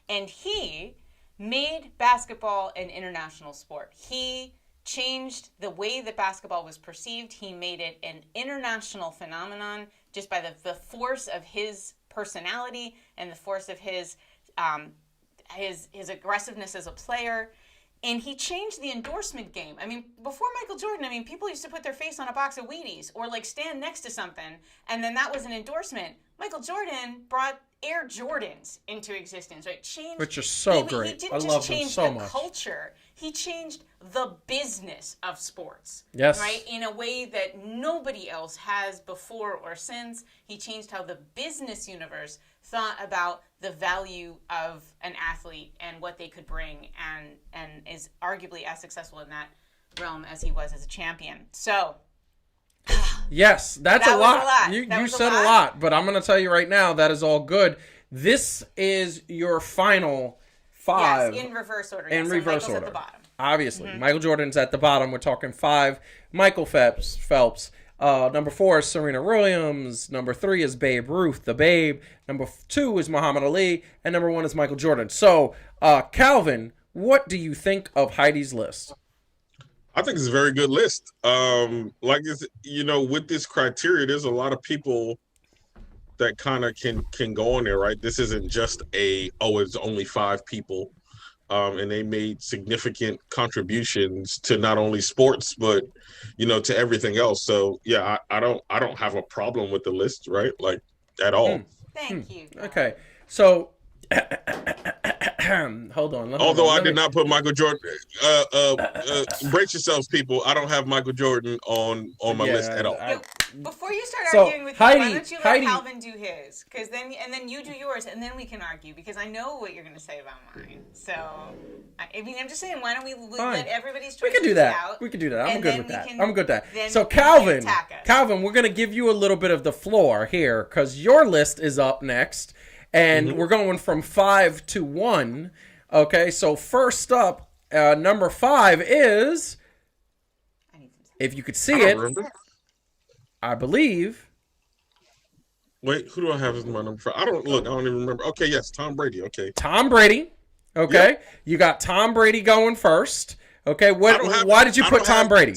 And he made basketball an international sport. He changed the way that basketball was perceived. He made it an international phenomenon just by the force of his personality and the force of his aggressiveness as a player. And he changed the endorsement game. I mean, before Michael Jordan, I mean, people used to put their face on a box of Wheaties or like stand next to something, and then that was an endorsement. Michael Jordan brought Air Jordans into existence, right? Changed, which are so great. He didn't I just love them change so the much. culture. He changed the business of sports. Yes. Right? In a way that nobody else has before or since. He changed how the business universe thought about the value of an athlete and what they could bring, and is arguably as successful in that realm as he was as a champion. So yes, that's that a was lot. a lot. You said a lot, but I'm going to tell you right now that is all good. This is your final 5. Yes, in reverse order. In yes. reverse so Michael's order. at the bottom. Obviously, Michael Jordan's at the bottom. We're talking 5. Michael Phelps. Number 4 is Serena Williams. Number 3 is Babe Ruth, the Babe. Number 2 is Muhammad Ali, and number 1 is Michael Jordan. So, Calvin, what do you think of Heidi's list? I think it's a very good list. Like it's, with this criteria, there's a lot of people that kind of can go on there, right? This isn't just it's only 5 people. And they made significant contributions to not only sports, but, to everything else. So yeah, I don't have a problem with the list, right? Like at all. Thank you. Okay. So, hold on. Although I did not put Michael Jordan, brace yourselves, people. I don't have Michael Jordan on my list at all. Before you start So, arguing with Heidi- me, why don't you let Heidi- Calvin do his? And then you do yours, and then we can argue, because I know what you're going to say about mine. So, I mean, I'm just saying, why don't we let everybody's choices We can do that. out? We can do that. I'm and good then with we that. can- I'm good with then that. So you can Calvin, attack us. Calvin, we're gonna give you a little bit of the floor here because your list is up next, and we're going from 5 to 1. Okay, so first up, number 5 is, if you could see I don't it, remember. I believe. Wait, who do I have as my number 5? I don't even remember. Okay, yes, Tom Brady. Okay. Tom Brady. Okay, Yep. You got Tom Brady going first. Okay, why did you I put don't Tom have- Brady?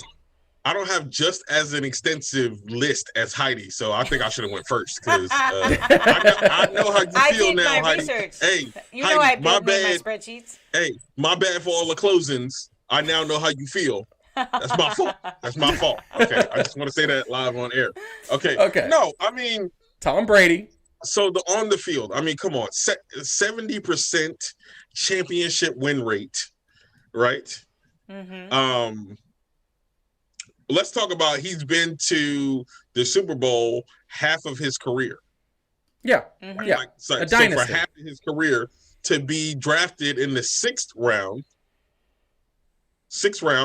I don't have just as an extensive list as Heidi, so I think I should have went first because I know how you I feel did now, my Heidi. research. Hey, You know I Heidi, my made my bad. spreadsheets. Hey, my bad for all the closings. I now know how you feel. That's my fault. That's my fault. Okay, I just want to say that live on air. Okay. Okay. No, I mean, Tom Brady. so on the field, I mean, come on, 70% championship win rate, right? Let's talk about he's been to the Super Bowl half of his career. Yeah, yeah. So A for dynasty. half of his career to be drafted in the sixth round,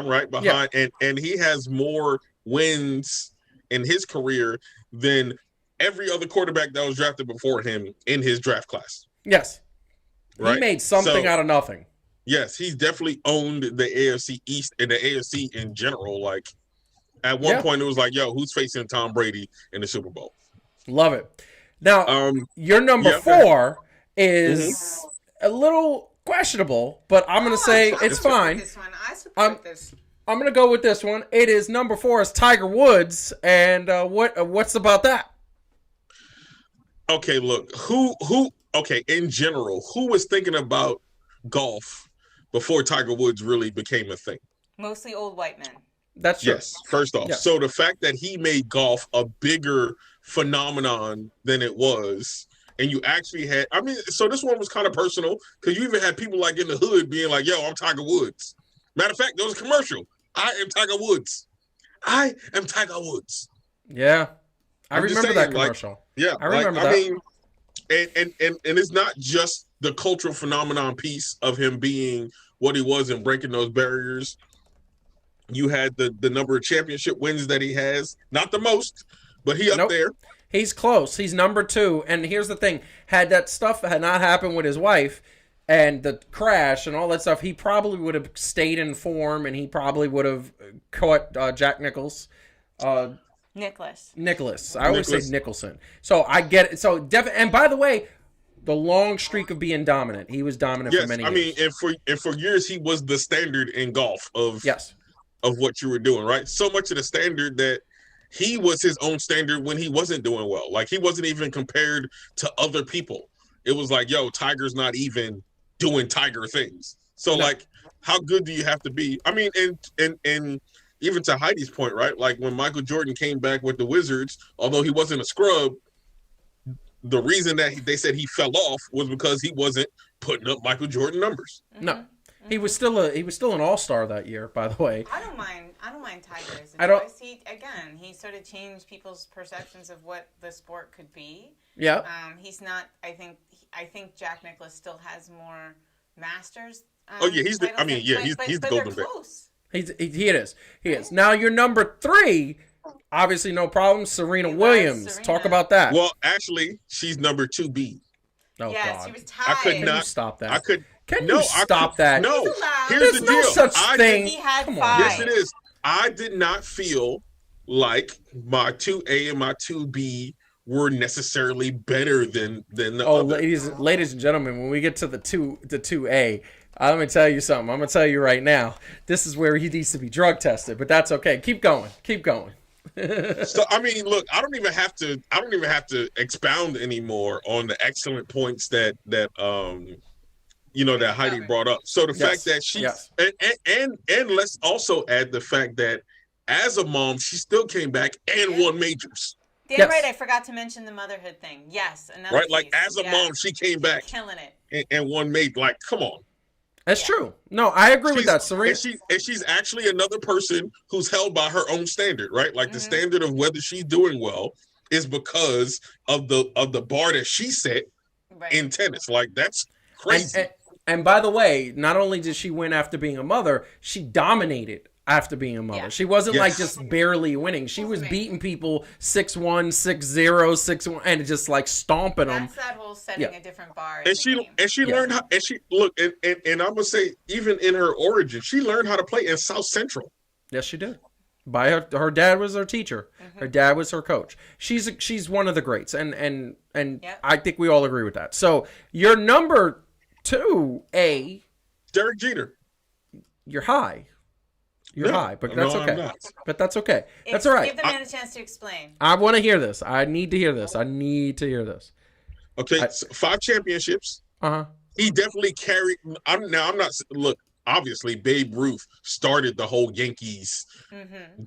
right behind, and he has more wins in his career than every other quarterback that was drafted before him in his draft class. Yes. Right? He made something out of nothing. Yes, he's definitely owned the AFC East and the AFC in general. Like at one point, it was like, "Yo, who's facing Tom Brady in the Super Bowl?" Love it. Now, your number 4 is a little questionable, but I'm going to say it's fine. I support this. I'm going to go with this one. It is number 4 is Tiger Woods, and what's about that? Okay, look, okay, in general, who was thinking about golf before Tiger Woods really became a thing? Mostly old white men. That's true. Yes, first off. Yes. So the fact that he made golf a bigger phenomenon than it was, and you actually had, I mean, so this one was kind of personal because you even had people like in the hood being like, yo, I'm Tiger Woods. Matter of fact, there was a commercial. I am Tiger Woods. I am Tiger Woods. Yeah. I I'm just remember that saying, like, commercial. Yeah, I remember that. I mean, and it's not just the cultural phenomenon piece of him being what he was and breaking those barriers. You had the number of championship wins that he has, not the most, but he up there. He's close. He's number 2. And here's the thing: had that stuff had not happened with his wife and the crash and all that stuff, he probably would have stayed in form, and he probably would have caught Jack Nicklaus. Nicholas. I always say Nicholson. So I get it. So and by the way, the long streak of being dominant. He was dominant for many years. Yes, I mean, and for years he was the standard in golf of what you were doing, right? So much of the standard that he was his own standard when he wasn't doing well. Like, he wasn't even compared to other people. It was like, yo, Tiger's not even doing Tiger things. So like, how good do you have to be? I mean, and even to Heidi's point, right? Like, when Michael Jordan came back with the Wizards, although he wasn't a scrub, the reason that they said he fell off was because he wasn't putting up Michael Jordan numbers. No. He was still an all-star that year, by the way. I don't mind Tiger as a choice. He sort of changed people's perceptions of what the sport could be. Yeah. He's not. I think Jack Nicklaus still has more Masters. He's the golden bear. He is. Now your number 3, obviously no problem. Serena Williams. Talk about that. Well, actually, she's number 2B. Oh, yes, God. she was tied. I could not stop that. Can you stop that? No. Here's There's the no deal. such thing. He had 5. Yes, it is. I did not feel like my 2A and my 2B were necessarily better than the other. Ladies and gentlemen, when we get to the 2A, I'm going to tell you something. I'm going to tell you right now. This is where he needs to be drug tested, but that's okay. Keep going. So I mean, look, I don't even have to expound anymore on the excellent points that Heidi brought up. So the fact that she and let's also add the fact that as a mom, she still came back and won majors. Damn right, I forgot to mention the motherhood thing. Yes, another piece. Like, as a mom, she came back, killing it, and won major. Like, come on. That's true. No, I agree with that, Serena. And she's actually another person who's held by her own standard, right? Like, the standard of whether she's doing well is because of the bar that she set in tennis. Like, that's crazy. And by the way, not only did she win after being a mother, she dominated after being a mother. Yeah. She wasn't like just barely winning. She was beating people 6-1, 6-0, 6-1, and just like stomping them. That's that whole setting a different bar. And she learned how. And she look, and I'm gonna say, even in her origin, she learned how to play in South Central. Yes, she did. By her dad was her teacher. Her dad was her coach. She's one of the greats, and I think we all agree with that. So your number 2A, Derek Jeter. You're high. You're high, but that's okay. But that's okay. That's all right. Give the man a chance to explain. I want to hear this. I need to hear this. Okay, 5 championships. He definitely carried. I'm not. Look, obviously, Babe Ruth started the whole Yankees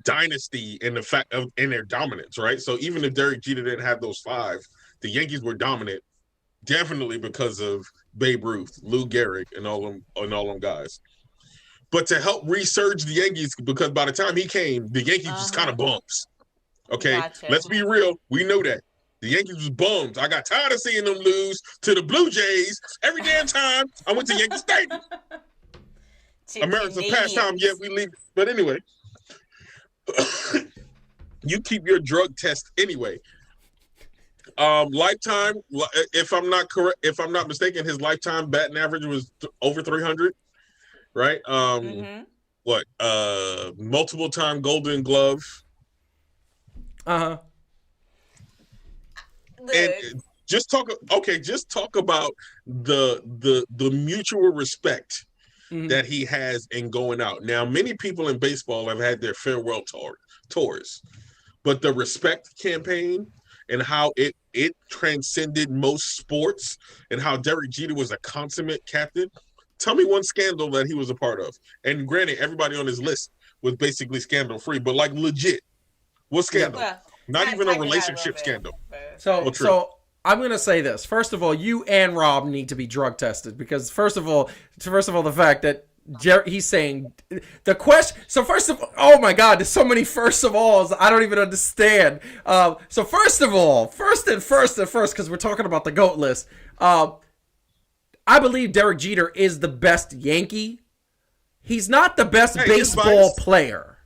dynasty in the fact of in their dominance, right? So even if Derek Jeter didn't have those 5, the Yankees were dominant, definitely because of Babe Ruth, Lou Gehrig, and all them guys. But to help resurge the Yankees, because by the time he came, the Yankees was kind of bums. Okay, let's be real. We know that. The Yankees was bums. I got tired of seeing them lose to the Blue Jays every damn time I went to Yankee Stadium. America's pastime, yet we leave. But anyway, you keep your drug test anyway. Lifetime, if I'm not mistaken, his lifetime batting average was over 300. Right? Multiple time Golden Glove. And just talk about the mutual respect that he has in going out. Now, many people in baseball have had their farewell tours, but the respect campaign and how it transcended most sports and how Derek Jeter was a consummate captain. Tell me one scandal that he was a part of. And granted, everybody on his list was basically scandal free, but like legit. What scandal? Well, Not kind even of a typed it out relationship little bit, scandal. but- So I'm gonna say this. First of all, you and Rob need to be drug tested because first of all, the fact that he's saying the question. So first of all, oh my God, there's so many first of alls. I don't even understand. So first of all, first, because we're talking about the GOAT list. I believe Derek Jeter is the best Yankee. He's not the best baseball player.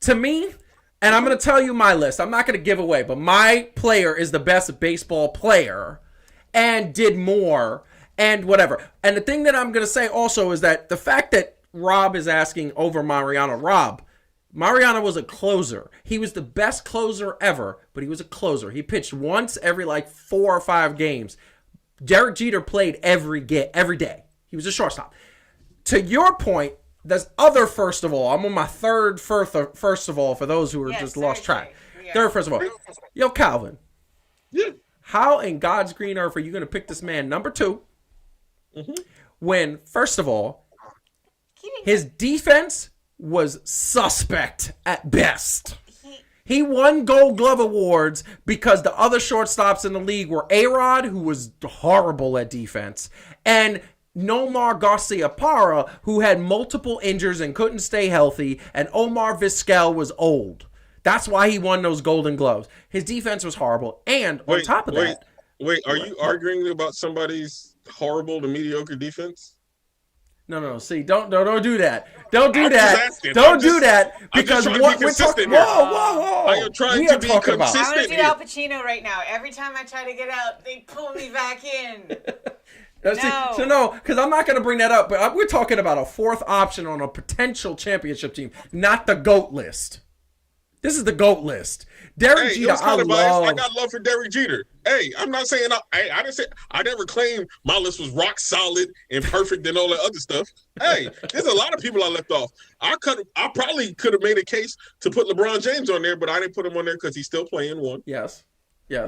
To me, and I'm going to tell you my list. I'm not going to give away, but my player is the best baseball player and did more and whatever. And the thing that I'm going to say also is that the fact that Rob is asking over Mariano. Mariano was a closer. He was the best closer ever, but he was a closer. He pitched once every like 4 or 5 games. Derek Jeter played every day. He was a shortstop. To your point, there's other first of all. I'm on my third first of all for those who are just lost track. Yeah. Third first of all. Yo, Calvin. Yeah. How in God's green earth are you going to pick this man number 2 when, first of all, his defense was suspect at best? He won Gold Glove awards because the other shortstops in the league were A-Rod, who was horrible at defense, and Nomar Garciaparra, who had multiple injuries and couldn't stay healthy, and Omar Vizquel was old. That's why he won those Golden Gloves. His defense was horrible, and on top of that... Wait, are you arguing about somebody's horrible to mediocre defense? No. See, don't do that. Don't do that. Don't do that because what we're talking. Whoa! I am trying to be consistent. I want to do Al Pacino right now. Every time I try to get out, they pull me back in. No, because I'm not going to bring that up. But we're talking about a 4th option on a potential championship team, not the GOAT list. This is the GOAT list. Derek Jeter, I got love for Derek Jeter. Hey, I'm not saying I didn't say I never claimed my list was rock solid and perfect and all that other stuff. Hey, there's a lot of people I left off. I probably could have made a case to put LeBron James on there, but I didn't put him on there because he's still playing one. Yes.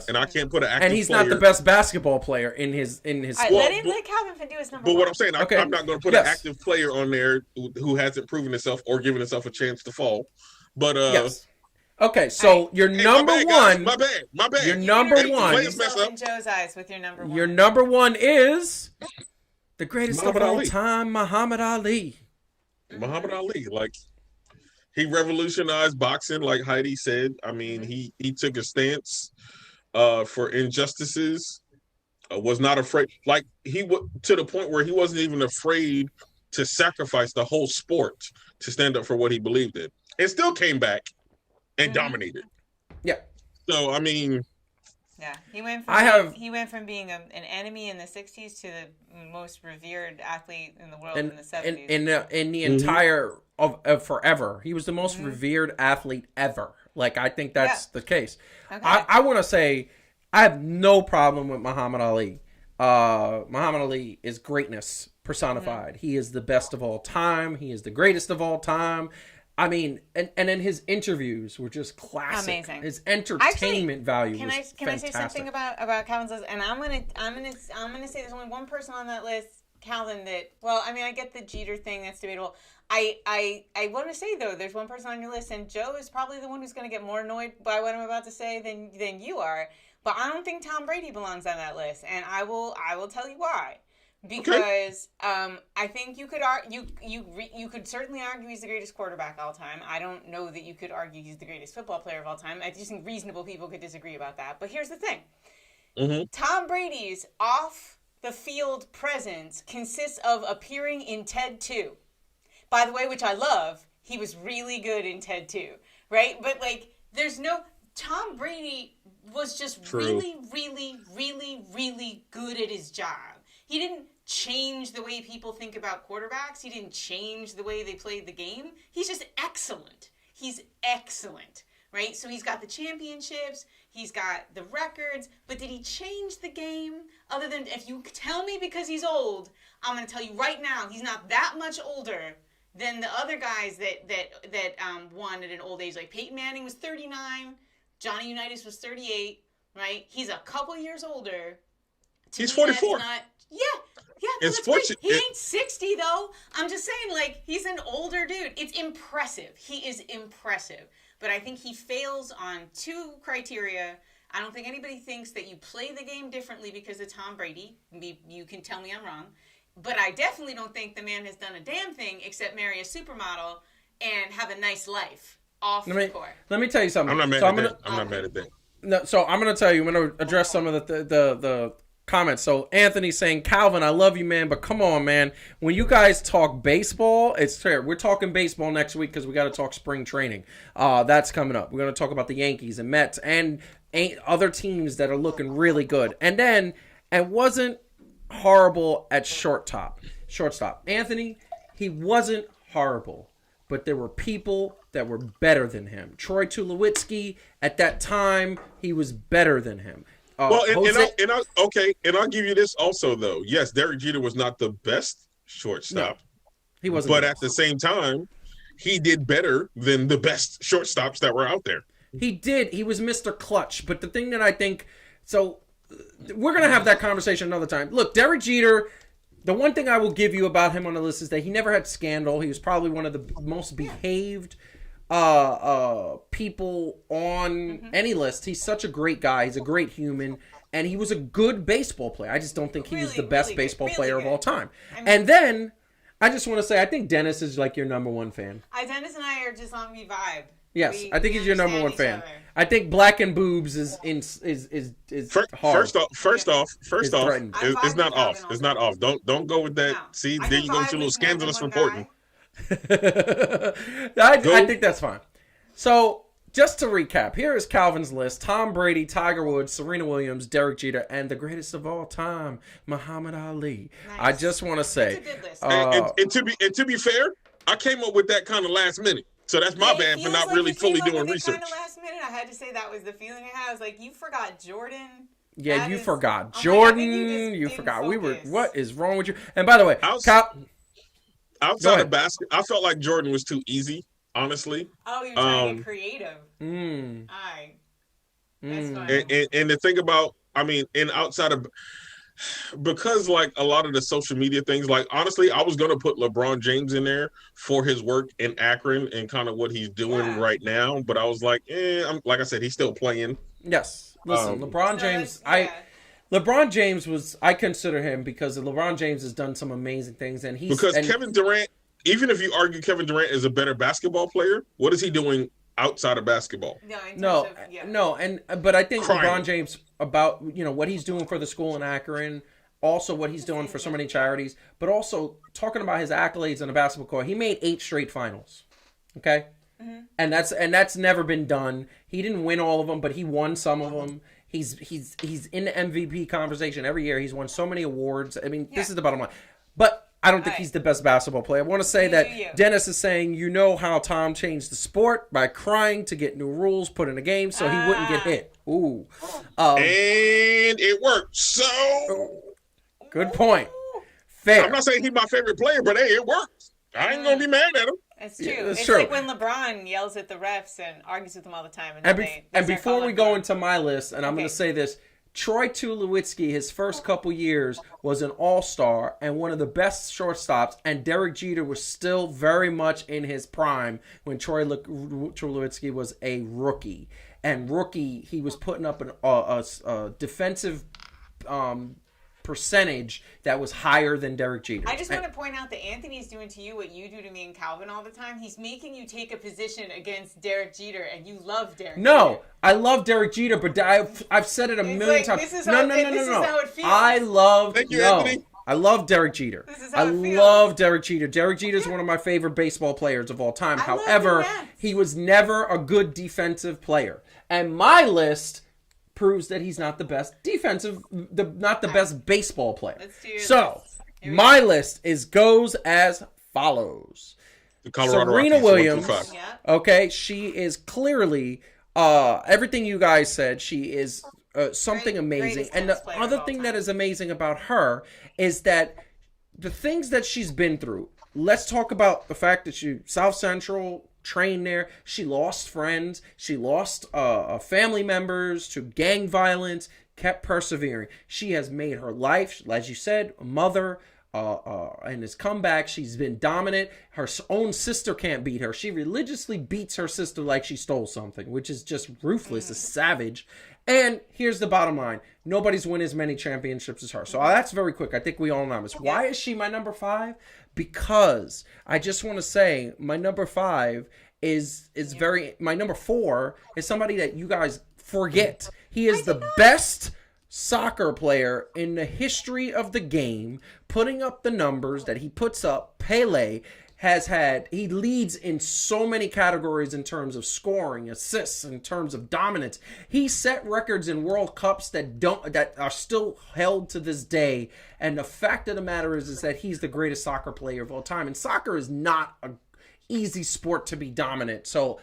And I can't put an active and he's player. not the best basketball player in his squad. Let Calvin do his number. But what I'm saying, I'm not going to put an active player on there who hasn't proven himself or given himself a chance to fall. But yes. Okay, so your number one. My bad. Your number one. In Joe's eyes with your number one. Your number one is the greatest Muhammad of all Ali. time, Muhammad Ali. Muhammad Ali, like he revolutionized boxing, like Heidi said. I mean, he took a stance for injustices. Was not afraid. Like to the point where he wasn't even afraid to sacrifice the whole sport to stand up for what he believed in, and still came back and dominated. Yeah. So I mean, yeah, he went from being an enemy in the '60s to the most revered athlete in the world in the '70s. In the entire of forever, he was the most revered athlete ever. Like I think that's the case. Okay. I want to say I have no problem with Muhammad Ali. Muhammad Ali is greatness personified. He is the best of all time. He is the greatest of all time. I mean, and then his interviews were just classic. Amazing. His entertainment value can was Can I say something about Calvin's list? And I'm gonna say there's only one person on that list, Calvin. That I get the Jeter thing. That's debatable. I want to say though, there's one person on your list, and Joe is probably the one who's going to get more annoyed by what I'm about to say than you are. But I don't think Tom Brady belongs on that list, and I will tell you why. Because I think you could certainly argue he's the greatest quarterback of all time. I don't know that you could argue he's the greatest football player of all time. I just think reasonable people could disagree about that. But here's the thing. Tom Brady's off-the-field presence consists of appearing in Ted 2. By the way, which I love. He was really good in Ted 2, right? But, Tom Brady was just really, really, really, really good at his job. He didn't change the way people think about quarterbacks. He didn't change the way they played the game. He's just excellent. He's excellent, right? So he's got the championships. He's got the records. But did he change the game? Other than, if you tell me because he's old, I'm going to tell you right now, he's not that much older than the other guys that won at an old age. Like Peyton Manning was 39. Johnny Unitas was 38, right? He's a couple years older. He's 44. Yeah, but it's that's great. fortunate. He ain't 60 though. I'm just saying, like, he's an older dude. It's impressive. He is impressive. But I think he fails on two criteria. I don't think anybody thinks that you play the game differently because of Tom Brady. You can tell me I'm wrong. But I definitely don't think the man has done a damn thing except marry a supermodel and have a nice life off the court. Let me tell you something. I'm not mad at that. No, so I'm going to tell you, I'm going to address some of the comments. So Anthony's saying, Calvin, I love you, man, but come on, man. When you guys talk baseball, it's fair. We're talking baseball next week because we got to talk spring training. That's coming up. We're going to talk about the Yankees and Mets and other teams that are looking really good. And then, and wasn't horrible at shortstop. Anthony, he wasn't horrible, but there were people that were better than him. Troy Tulowitzki, at that time, he was better than him. I'll give you this also, though. Yes, Derek Jeter was not the best shortstop. No, he wasn't. But at the same time, he did better than the best shortstops that were out there. He did. He was Mr. Clutch. But the thing that I think... So, we're going to have that conversation another time. Look, Derek Jeter... The one thing I will give you about him on the list is that he never had scandal. He was probably one of the most behaved people on any list. He's such a great guy. He's a great human. And he was a good baseball player. I just don't think he was the best baseball player of all time. And then, I just want to say, I think Dennis is like your number one fan. Dennis and I are just on the vibe. Yes, I think he's your number one fan. I think Black and Boobs is hard. First off, it's not off. It's not off. Don't go with that. No. See, there you go with your little scandalous reporting. I think that's fine. So, just to recap, here is Calvin's list: Tom Brady, Tiger Woods, Serena Williams, Derek Jeter, and the greatest of all time, Muhammad Ali. Nice. I just want to say, it's a good list. And to be fair, I came up with that kind of last minute. So that's my bad for not really fully doing research. Kind of last minute, I had to say that was the feeling I had. I was like, you forgot Jordan. Yeah, you forgot Jordan. You forgot. What is wrong with you? And by the way, outside of basket, I felt like Jordan was too easy, honestly. Oh, you're trying to get creative. All right. That's fine. And to think about, I mean, and outside of... Because like a lot of the social media things, like honestly, I was gonna put LeBron James in there for his work in Akron and kind of what he's doing right now, but I was like, like I said, he's still playing. Yes, listen, LeBron James. LeBron James was. I consider him because LeBron James has done some amazing things, and Kevin Durant. Even if you argue Kevin Durant is a better basketball player, what is he doing outside of basketball? But I think LeBron James, about what he's doing for the school in Akron, also what he's doing for so many charities, but also talking about his accolades on the basketball court. He made 8 straight finals. Okay? Mm-hmm. And that's never been done. He didn't win all of them, but he won some of them. He's in the MVP conversation every year. He's won so many awards. I mean, this is the bottom line. But I don't think he's the best basketball player. I want to say that Dennis is saying, how Tom changed the sport by crying to get new rules put in a game so he wouldn't get hit. Ooh. And it worked. So. Good point. Fair. I'm not saying he's my favorite player, but hey, it worked. I ain't going to be mad at him. It's true. It's true. Like when LeBron yells at the refs and argues with them all the time. And before we go into my list, and I'm going to say this, Troy Tulowitzki, his first couple years, was an all-star and one of the best shortstops, and Derek Jeter was still very much in his prime when Troy Tulowitzki was a rookie. And he was putting up a defensive percentage that was higher than Derek Jeter. I just want to point out that Anthony's doing to you what you do to me and Calvin all the time. He's making you take a position against Derek Jeter, and you love Derek Jeter. I love Derek Jeter, but I've said it a million times. This is how it feels. I love Anthony. I love Derek Jeter. Love Derek Jeter. Derek Jeter is one of my favorite baseball players of all time. However, he was never a good defensive player. And my list proves that he's not the best best baseball player. So, my list goes as follows. Serena Williams, okay, she is clearly everything you guys said. She is something amazing. And the other thing that is amazing about her is that the things that she's been through. Let's talk about the fact that she South Central trained there. She lost friends. She lost family members to gang violence. Kept persevering. She has made her life, as you said, a mother, in his comeback. She's been dominant. Her own sister can't beat her. She religiously beats her sister like she stole something, which is just ruthless, a savage. And here's the bottom line. Nobody's won as many championships as her. So that's very quick. I think we all know this. Why is she my number 5? Because I just want to say my number 5 is very... My number 4 is somebody that you guys forget. He is the best soccer player in the history of the game, putting up the numbers that he puts up. Pele he leads in so many categories in terms of scoring, assists, in terms of dominance. He set records in World Cups that are still held to this day. And the fact of the matter is that he's the greatest soccer player of all time. And soccer is not an easy sport to be dominant. So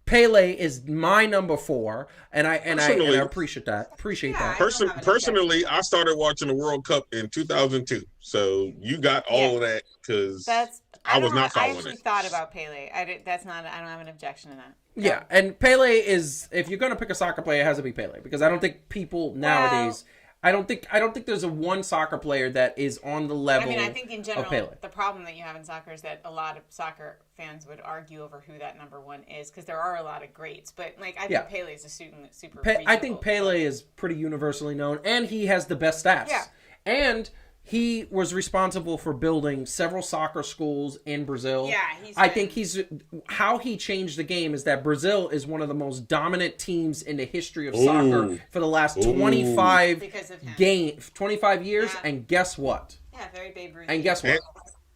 Pele is my number 4, and I appreciate that. Personally, I started watching the World Cup in 2002, so you got all of that because I was not following it. I actually thought about Pele. I don't have an objection to that. Yeah, and Pele is, if you're gonna pick a soccer player, it has to be Pele, because I don't think people nowadays. I don't think there's a one soccer player that is on the level. I think in general, the problem that you have in soccer is that a lot of soccer fans would argue over who that number 1 is, because there are a lot of greats. But I think Pele is a super. I think Pele is pretty universally known, and he has the best stats. Yeah, and he was responsible for building several soccer schools in Brazil. Yeah, how he changed the game is that Brazil is one of the most dominant teams in the history of soccer for the last 25 years. Yeah. And guess what? Yeah, very Babe Ruth. And guess what?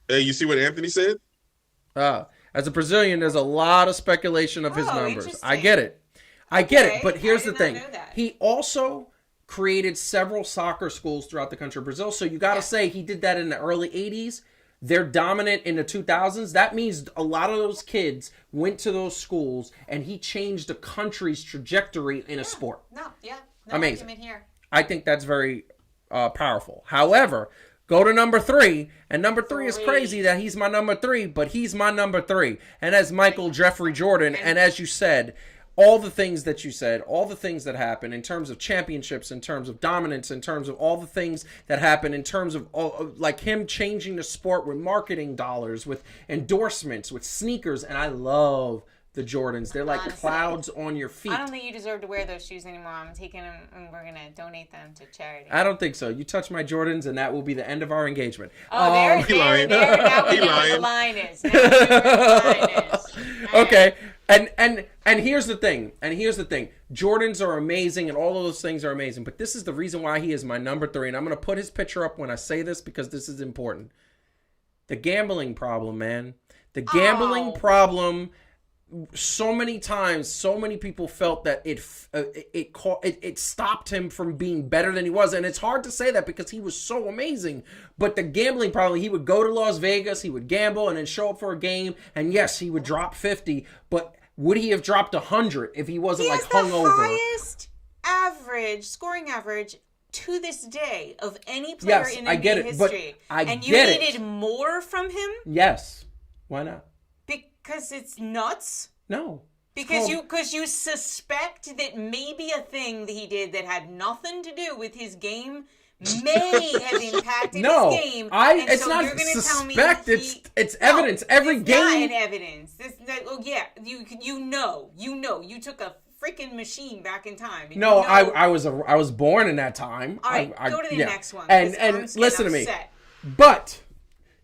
You see what Anthony said? As a Brazilian, there's a lot of speculation of his numbers. I get it. But here's the thing. He also created several soccer schools throughout the country of Brazil. So you got to say he did that in the early 80s. They're dominant in the 2000s. That means a lot of those kids went to those schools, and he changed the country's trajectory in a sport. Amazing. Here. I think that's very powerful. However, go to number 3, and number 3 is crazy that he's my number 3, but he's my number 3. And as Michael Jeffrey Jordan, and as you said, all the things that you said, all the things that happen in terms of championships, in terms of dominance, in terms of all the things that happen in terms of like him changing the sport with marketing dollars, with endorsements, with sneakers. And I love the Jordans. They're like clouds on your feet. I don't think you deserve to wear those shoes anymore. I'm taking them and we're going to donate them to charity. I don't think so. You touch my Jordans and that will be the end of our engagement. Oh, there. Now we know what the line is. Okay. And here's the thing. Jordans are amazing, and all of those things are amazing. But this is the reason why he is my number 3. And I'm going to put his picture up when I say this, because this is important. The gambling problem, man. The gambling problem. So many times, so many people felt that it stopped him from being better than he was. And it's hard to say that because he was so amazing. But the gambling problem, he would go to Las Vegas, he would gamble, and then show up for a game. And yes, he would drop 50, but would he have dropped 100 if he wasn't hungover? He has the highest scoring average to this day of any player in NBA history. And you needed more from him? Yes. Why not? Because it's nuts? No. Because you suspect that maybe a thing that he did that had nothing to do with his game may have impacted his game. It's so not suspect. It's evidence. Every game. It's not evidence. You took a freaking machine back in time. No, I was born in that time. All right, go to the next one. And listen to me. But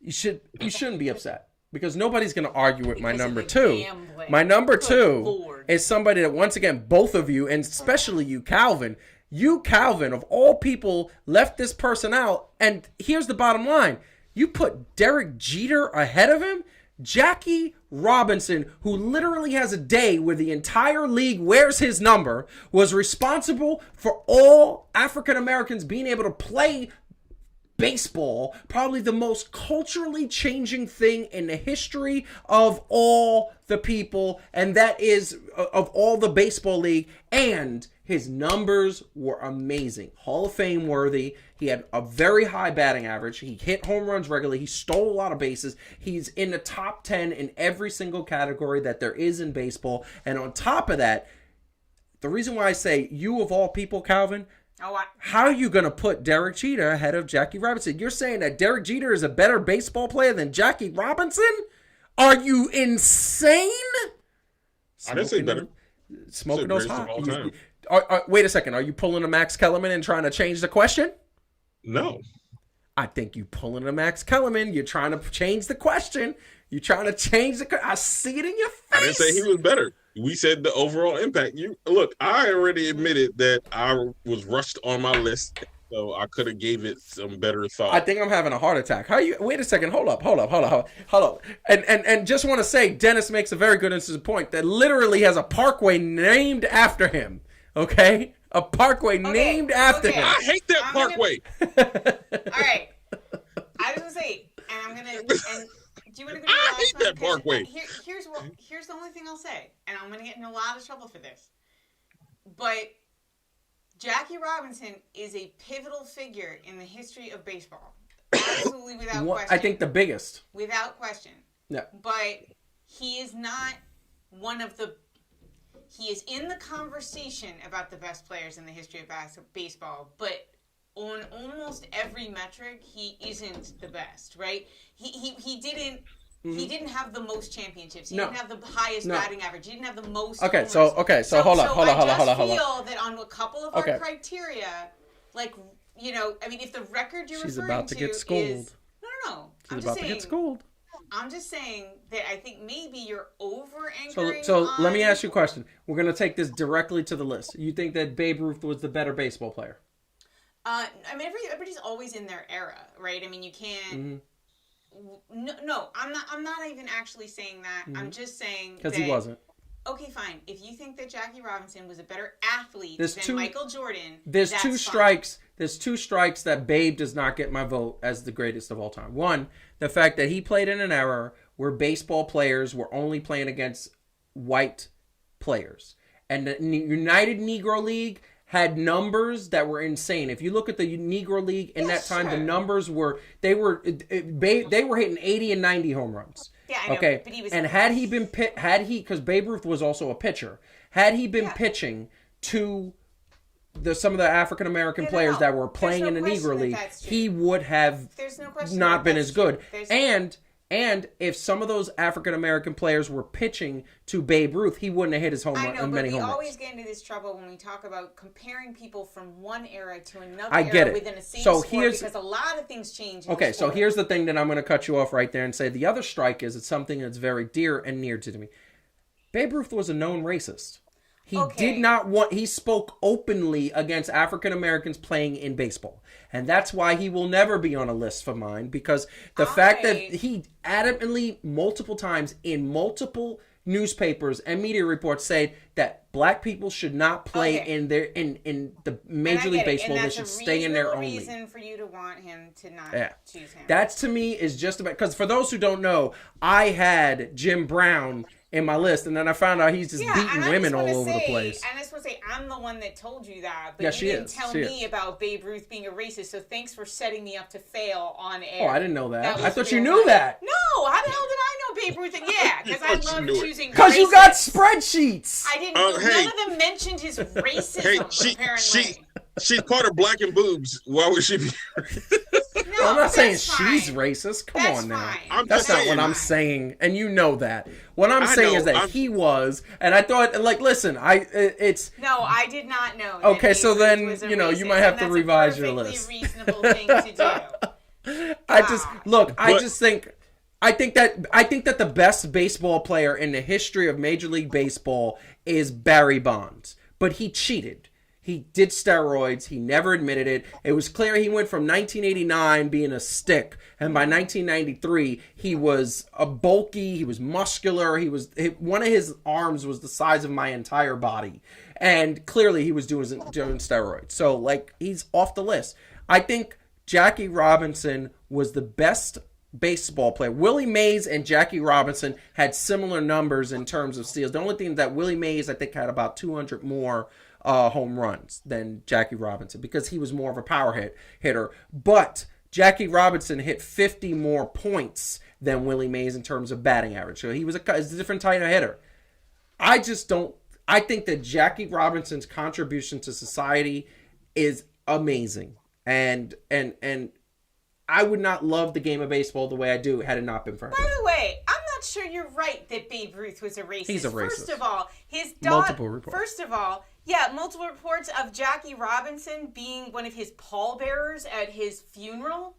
you shouldn't be upset. Because nobody's going to argue with my number 2. Gambling. My number 2 is somebody that, once again, both of you, and especially you, Calvin, of all people, left this person out. And here's the bottom line. You put Derek Jeter ahead of him? Jackie Robinson, who literally has a day where the entire league wears his number, was responsible for all African Americans being able to play baseball, probably the most culturally changing thing in the history of all the people, and that is of all the baseball league. And his numbers were amazing, Hall of Fame worthy. He had a very high batting average. He hit home runs regularly. He stole a lot of bases. He's in the top 10 in every single category that there is in baseball. And on top of that, the reason why I say you of all people, Calvin, How are you going to put Derek Jeter ahead of Jackie Robinson? You're saying that Derek Jeter is a better baseball player than Jackie Robinson? Are you insane? I didn't say better. Smoking those hot. All time. Wait a second. Are you pulling a Max Kellerman and trying to change the question? No. I think you pulling a Max Kellerman. You're trying to change the question. You're trying to change the. I see it in your face. I didn't say he was better. We said the overall impact. Look. I already admitted that I was rushed on my list, so I could have gave it some better thought. I think I'm having a heart attack. How you? Wait a second. Hold up. And just want to say, Dennis makes a very good interesting point that literally has a parkway named after him. Okay, a parkway named after him. I hate that parkway. All right. I was gonna say, and I'm gonna. And do you want to go to the last I hate one? that parkway. Here's the only thing I'll say, and I'm gonna get in a lot of trouble for this. But Jackie Robinson is a pivotal figure in the history of baseball. Absolutely, without question. I think the biggest. Without question. Yeah. But he is not one of the. He is in the conversation about the best players in the history of baseball, but on almost every metric, he isn't the best, right? He didn't. Mm-hmm. He didn't have the most championships. He didn't have the highest batting average. He didn't have the most. So hold on. I feel that on a couple of our criteria, like I mean, if the record you're She's referring about to get schooled. Is no. She's about to get schooled. I'm just saying that I think maybe you're over-anchoring So let me ask you a question. We're going to take this directly to the list. You think that Babe Ruth was the better baseball player? I mean, everybody's always in their era, right? I mean, you can't... Mm-hmm. No, I'm not even actually saying that. Mm-hmm. I'm just saying because he wasn't. Okay, fine. If you think that Jackie Robinson was a better athlete than Michael Jordan, there's that's two strikes. There's two strikes that Babe does not get my vote as the greatest of all time. One, the fact that he played in an era where baseball players were only playing against white players, and the United Negro League had numbers that were insane. If you look at the Negro League in that time, the numbers were they were hitting 80 and 90 home runs. Yeah, I know, okay. But he was because Babe Ruth was also a pitcher, had he been pitching to some of the African American players that were playing in the Negro League, he would have not been as good. And if some of those African American players were pitching to Babe Ruth, he wouldn't have hit his home run. I know, but we always get into this trouble when we talk about comparing people from one era to another era within the same sport, because a lot of things change. Okay, so here's the thing that I'm going to cut you off right there and say the other strike is it's something that's very dear and near to me. Babe Ruth was a known racist. He spoke openly against African Americans playing in baseball. And that's why he will never be on a list for mine, because the fact that he adamantly multiple times in multiple newspapers and media reports say that black people should not play in the Major League Baseball. They should stay in their own league. Reason for you to want him to not choose him. That to me is just about, because for those who don't know, I had Jim Brown in my list, and then I found out he's just beating women all over the place. And I just want to say, I'm the one that told you that, but you didn't tell me about Babe Ruth being a racist, so thanks for setting me up to fail on air. Oh, I didn't know that. I thought you knew that. No, how the hell did I know Babe Ruth? Yeah, because I love choosing because you got spreadsheets. I didn't. None of them mentioned his racism, apparently. She's part of Black and Boobs. Why would she be? No, I'm not saying she's racist. Come on now. That's not what I'm saying, and you know that. What I'm saying is that he was, and I thought, like, listen, it's. No, I did not know. Okay, so then you might have to revise your list. Reasonable thing to do. I think that the best baseball player in the history of Major League Baseball is Barry Bonds, but he cheated. He did steroids. He never admitted it. It was clear he went from 1989 being a stick, and by 1993 he was a bulky. He was muscular. One of his arms was the size of my entire body, and clearly he was doing steroids. So like he's off the list. I think Jackie Robinson was the best baseball player. Willie Mays and Jackie Robinson had similar numbers in terms of steals. The only thing that Willie Mays I think had about 200 more home runs than Jackie Robinson because he was more of a power hitter. But Jackie Robinson hit 50 more points than Willie Mays in terms of batting average. So he was a different type of hitter. I think that Jackie Robinson's contribution to society is amazing. And I would not love the game of baseball the way I do had it not been for him. By the way, I'm not sure you're right that Babe Ruth was a racist. He's a racist. First of all, his multiple reports. First of all, multiple reports of Jackie Robinson being one of his pallbearers at his funeral.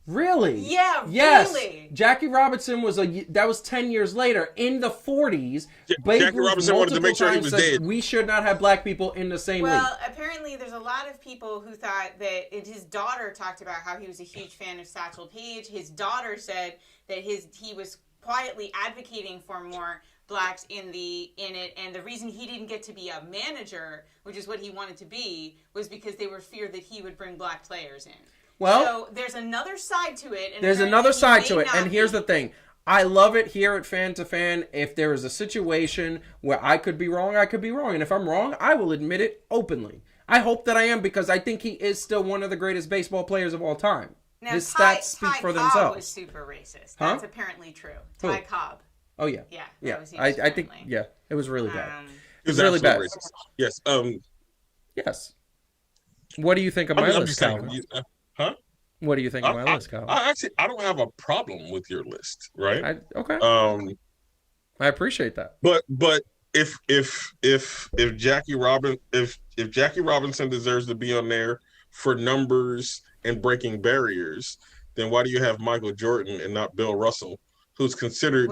Really? Yeah, yes. really. Jackie Robinson that was 10 years later in the 40s. Jackie Robinson wanted to make sure he was dead. We should not have black people in the same league. Well, apparently there's a lot of people who thought that his daughter talked about how he was a huge fan of Satchel Paige. His daughter said that he was quietly advocating for more blacks in it, and the reason he didn't get to be a manager, which is what he wanted to be, was because they were feared that he would bring black players in. Well, so there's another side to it. And here's the thing. I love it here at Fan to Fan. If there is a situation where I could be wrong, I could be wrong. And if I'm wrong, I will admit it openly. I hope that I am, because I think he is still one of the greatest baseball players of all time. Now, his stats speak for themselves. Cobb was super racist. That's apparently true. Ty Cobb. Oh, yeah. Yeah. I think, it was really bad. It was really bad. Racist. Yes. Yes. What do you think of my list, Calvin? Huh? What do you think of my list, Calvin? I don't have a problem with your list, right? Okay. I appreciate that. But if Jackie Robinson deserves to be on there for numbers and breaking barriers, then why do you have Michael Jordan and not Bill Russell, who's considered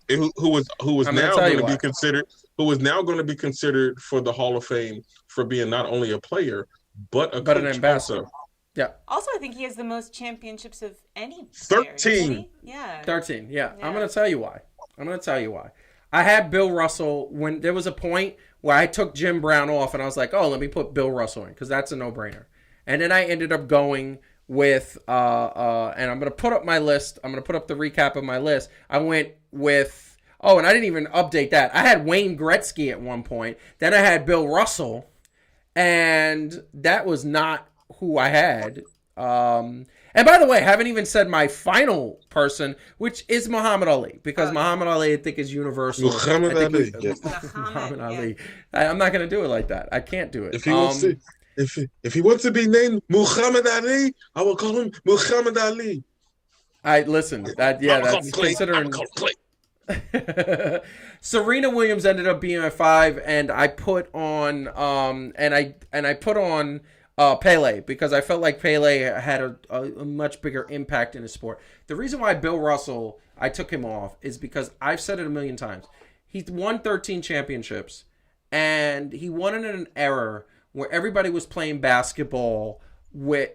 who was now going to be considered for the Hall of Fame for being not only a player but an ambassador. Also. Yeah. Also, I think he has the most championships of any player. 13. Yeah. 13. Yeah. I'm going to tell you why. I had Bill Russell when there was a point where I took Jim Brown off and I was like, oh, let me put Bill Russell in because that's a no-brainer. And then I ended up going with, and I'm going to put up my list. I'm going to put up the recap of my list. I went with, and I didn't even update that. I had Wayne Gretzky at one point. Then I had Bill Russell. And that was not who I had. And by the way, I haven't even said my final person, which is Muhammad Ali, because Muhammad Ali, I think, is universal. Muhammad Ali. Muhammad Ali. I'm not going to do it like that. I can't do it. If he wants to be named Muhammad Ali, I will call him Muhammad Ali. That's considering. Serena Williams ended up being at 5, and I put on Pele, because I felt like Pele had a much bigger impact in his sport. The reason why Bill Russell, I took him off, is because I've said it a million times. He's won 13 championships, and he won it in an era where everybody was playing basketball with,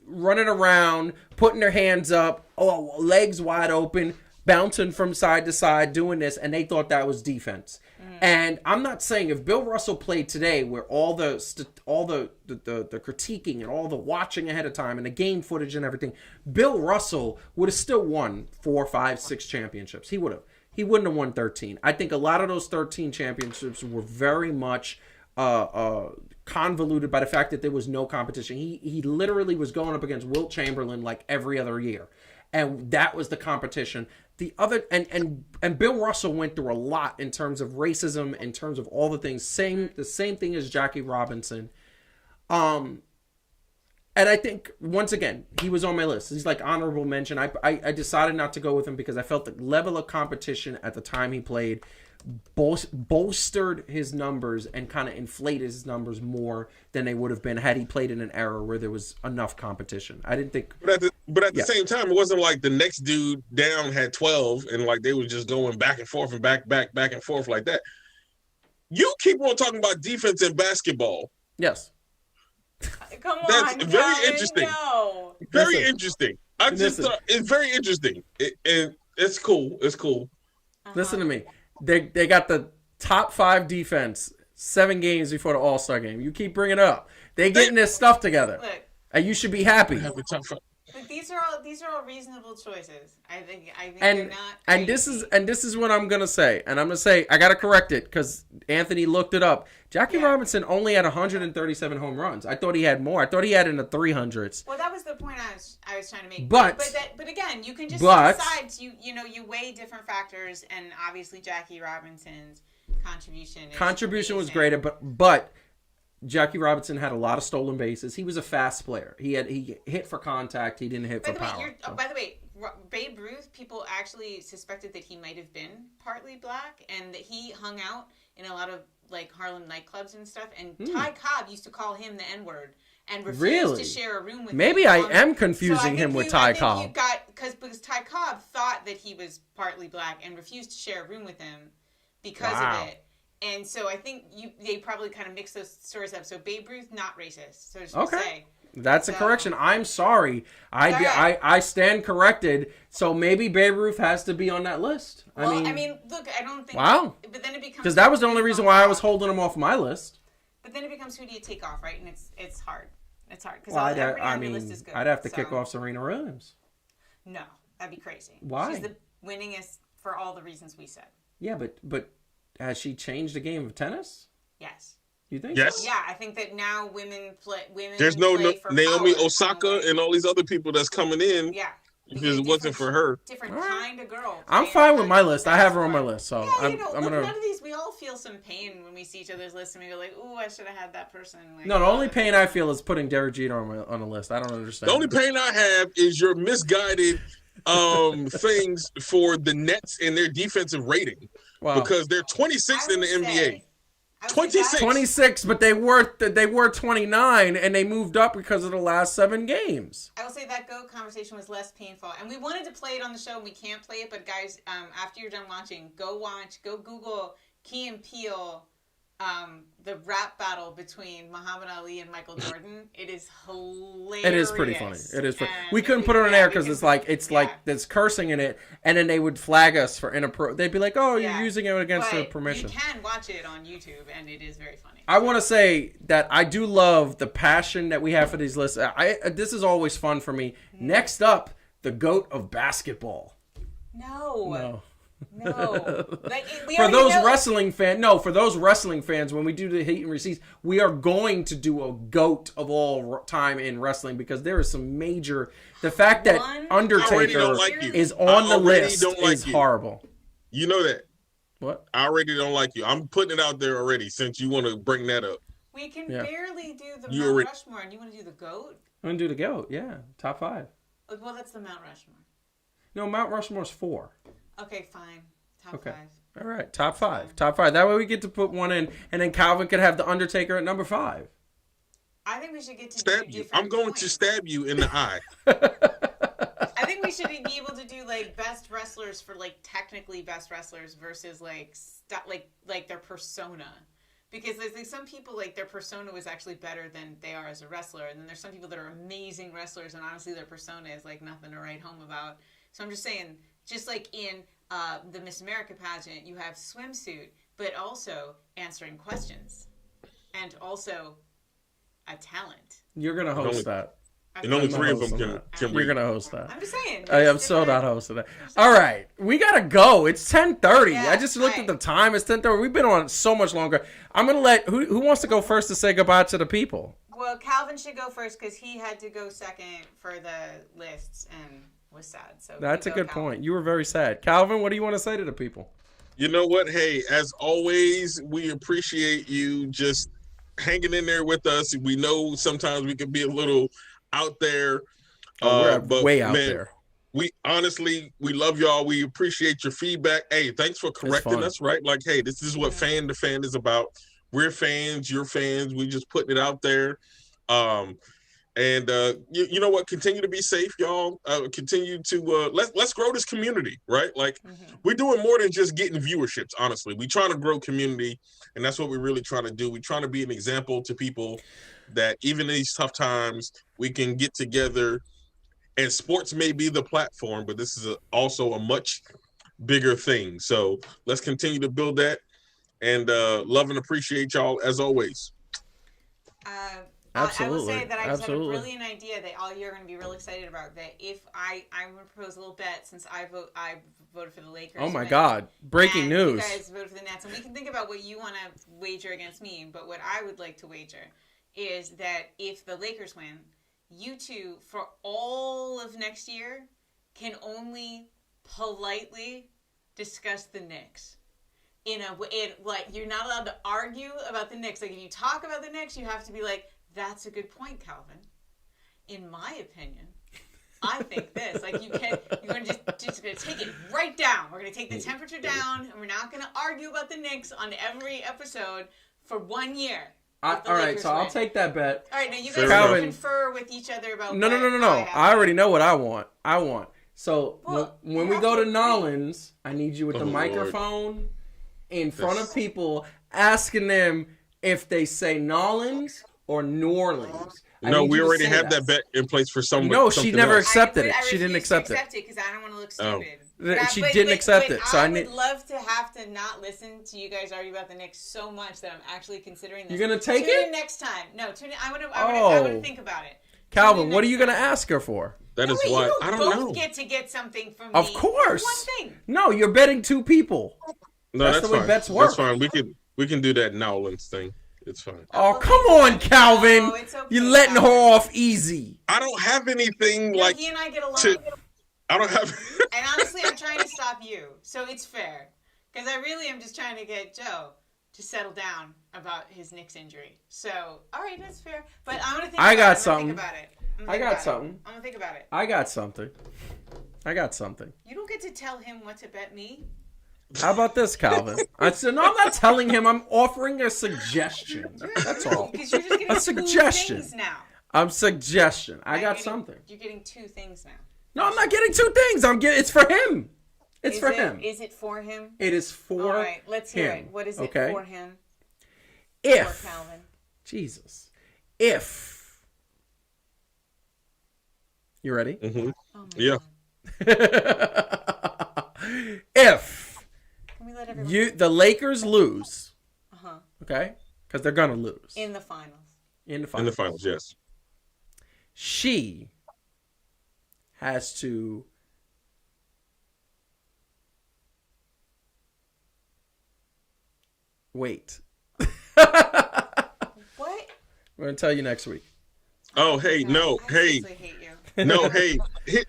running around, putting their hands up, legs wide open, bouncing from side to side, doing this, and they thought that was defense. And I'm not saying if Bill Russell played today, where all the critiquing and all the watching ahead of time and the game footage and everything, Bill Russell would have still won 4, 5, 6 championships. He would have. He wouldn't have won 13. I think a lot of those 13 championships were very much convoluted by the fact that there was no competition. He literally was going up against Wilt Chamberlain like every other year. And that was the competition. The other and Bill Russell went through a lot in terms of racism, in terms of all the things. The same thing as Jackie Robinson. And I think once again he was on my list. He's like honorable mention. I decided not to go with him because I felt the level of competition at the time he played bolstered his numbers and kind of inflated his numbers more than they would have been had he played in an era where there was enough competition. I didn't think. But at the same time, it wasn't like the next dude down had 12 and like they were just going back and forth and back and forth like that. You keep on talking about defense in basketball. Yes. Come on, that's very interesting. No. Very interesting. I just thought it's very interesting. And it's cool. It's cool. Listen to me. They got the top 5 defense 7 games before the All-Star game. You keep bringing it up. They getting their stuff together. Look, and you should be happy. But these are all reasonable choices. I think they're not. And this is what I'm gonna say. And I'm gonna say I gotta correct it because Anthony looked it up. Jackie Robinson only had 137 home runs. I thought he had more. I thought he had in the 300s. Well, that was the point I was trying to make. But again, you can just decide. You weigh different factors, and obviously Jackie Robinson's contribution was greater. But Jackie Robinson had a lot of stolen bases. He was a fast player. He hit for contact. He didn't hit for power. By the way, Babe Ruth, people actually suspected that he might have been partly black, and that he hung out in a lot of like Harlem nightclubs and stuff. And Ty Cobb used to call him the N-word and refused to share a room with him. Maybe I am confusing him with Ty Cobb. Because Ty Cobb thought that he was partly black and refused to share a room with him because of it. And so I think they probably kind of mixed those stories up. So Babe Ruth, not racist. So just say. That's a correction. I'm sorry. I stand corrected. So maybe Babe Ruth has to be on that list. Well, I mean, look, I don't think. Wow. But then it becomes because that was the only reason why I was holding him off my list. But then it becomes who do you take off, right? And it's hard. It's hard because everybody on your list is good. I'd have to kick off Serena Williams. No, that'd be crazy. Why? She's the winningest for all the reasons we said. Yeah, but has she changed the game of tennis? Yes. You think? Yes. So? Yeah, I think that now women play. There's no Naomi Osaka and all these other people that's coming in. Yeah. Because it wasn't for her. Different kind of girl. I'm fine with my list. I have her on my list, so I'm gonna. None of these. We all feel some pain when we see each other's list, and we go like, "Ooh, I should have had that person." Like, no, the only pain I feel is putting Derek Jeter on a list. I don't understand. The only pain I have is your misguided things for the Nets and their defensive rating. Wow. Because they're 26th in the NBA. 26, but they were 29, and they moved up because of the last 7 games. I will say that GOAT conversation was less painful, and we wanted to play it on the show, and we can't play it. But guys, after you're done watching, go Google Key and Peele, the rap battle between Muhammad Ali and Michael Jordan. It is hilarious. It is pretty funny. It is. We couldn't put it on air because it's like there's cursing in it, and then they would flag us for inappropriate. They'd be like, "Oh, you're using it against their permission." You can watch it on YouTube, and it is very funny. I want to say that I do love the passion that we have for these lists. This is always fun for me. Next up, the GOAT of basketball. No. Like, for those wrestling fans, when we do the hate and receipts, we are going to do a GOAT of all time in wrestling because there is some major. The fact that Undertaker is on the list is horrible. You know that. What? I already don't like you. I'm putting it out there already since you want to bring that up. We can barely do the Mount Rushmore, and you want to do the GOAT? I'm going to do the GOAT, yeah. Top 5. Well, that's the Mount Rushmore. No, Mount Rushmore's 4. Okay, fine. Top 5. All right, top 5. Top 5. That way we get to put one in, and then Calvin could have the Undertaker at number 5. I think we should get to stab you. I'm going to stab you in the eye. I think we should be able to do like best wrestlers for like technically best wrestlers versus like their persona. Because there's like some people like their persona was actually better than they are as a wrestler, and then there's some people that are amazing wrestlers and honestly their persona is like nothing to write home about. So I'm just saying, just like in the Miss America pageant, you have swimsuit, but also answering questions, and also a talent. You're gonna host that. And only 3 of them can. You're gonna host that. I'm just saying. I am so not hosting that. All right, we gotta go. It's 10:30. I just looked at the time. It's 10:30. We've been on so much longer. I'm gonna let who wants to go first to say goodbye to the people. Well, Calvin should go first because he had to go second for the lists and was sad. So that's a good point. You were very sad. Calvin, what do you want to say to the people? You know what? Hey, as always, we appreciate you just hanging in there with us. We know sometimes we can be a little out there, but way out there. We honestly, we love y'all. We appreciate your feedback. Hey, thanks for correcting us, right? Like, hey, this is what fan to fan is about. We're fans, you're fans. We just putting it out there. And you know what? Continue to be safe, y'all. Continue to let's grow this community, right? Like we're doing more than just getting viewerships. Honestly, we trying to grow community, and that's what we're really trying to do. We're trying to be an example to people that even in these tough times, we can get together. And sports may be the platform, but this is also a much bigger thing. So let's continue to build that, and love and appreciate y'all as always. Absolutely. I will say that I just had a brilliant idea that all you're going to be real excited about. That if I'm going to propose a little bet since I voted for the Lakers. Oh my God! Breaking news! You guys voted for the Nets, and we can think about what you want to wager against me. But what I would like to wager is that if the Lakers win, you two for all of next year can only politely discuss the Knicks. like you're not allowed to argue about the Knicks. Like if you talk about the Knicks, you have to be like, that's a good point, Calvin. In my opinion, I think this. Like you're gonna just gonna take it right down. We're gonna take the temperature down, and we're not gonna argue about the Knicks on every episode for 1 year. All right, so I'll take that bet. All right, now you guys can confer with each other about. No. I already know what I want. So when we go to Nollins, I need you with the microphone in front of people, asking them if they say Nollins or New Orleans. No, we already have that bet in place for somebody. No, she never accepted it. She didn't accept it. Because I don't want to look stupid. She didn't accept it. So I would love to have to not listen to you guys argue about the Knicks so much that I'm actually considering this. You're gonna take Tune it in next time. No, tune in. I want to think about it. Calvin, what are you gonna ask her for? That is why I don't know. Both get to get something from me. Of course. One thing. No, you're betting 2 people. No, that's the way fine. bets work. That's fine. We can do that Nowlands thing. It's fine. Oh, come on, Calvin. No, it's okay, you're letting her off easy. I don't have anything like. He and I get along. I don't have. And honestly, I'm trying to stop you, so it's fair. Because I really am just trying to get Joe to settle down about his Knicks injury. So, all right, that's fair. But I'm gonna think. I got about something. it. I'm gonna think about it. I got something. I'm gonna think about it. I got something. You don't get to tell him what to bet me. How about this, Calvin? I said, no, I'm not telling him. I'm offering a suggestion. That's all. Because you're just getting A suggestion. 2 things now. I'm suggestion. I got something. You're getting 2 things now. No, I'm not getting 2 things. It's for him. It's for him. Is it for him? It is for him. All right, let's hear it. What is it for him? For Calvin. Jesus. If. You ready? Mm-hmm. Oh yeah. If Can we let everyone the Lakers lose, Uh-huh. okay? Because they're gonna lose in the finals. In the finals, yes. She has to wait. What? We're gonna tell you next week. Oh, hey, no, hey, hate you. no, hey,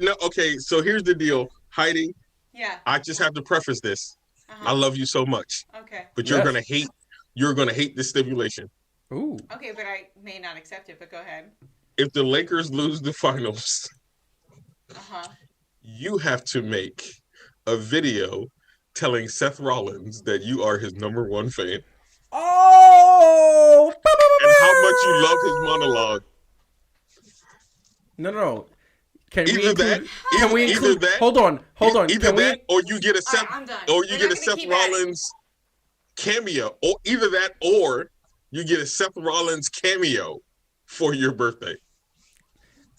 no. Okay, so here's the deal, Heidi. Yeah. I just have to preface this. I love you so much, Okay. but you're gonna hate. You're gonna hate this stipulation. Ooh. Okay, but I may not accept it. But go ahead. If the Lakers lose the finals, Uh-huh. you have to make a video telling Seth Rollins that you are his #1 fan Oh! and how much you love his monologue. No. Can Either we include, that, can we either include, that, hold on. Either Can that, we, or you get a Seth, I'm done. or you We're get a not gonna Seth keep at it. Rollins cameo, or either that, or you get a Seth Rollins cameo for your birthday.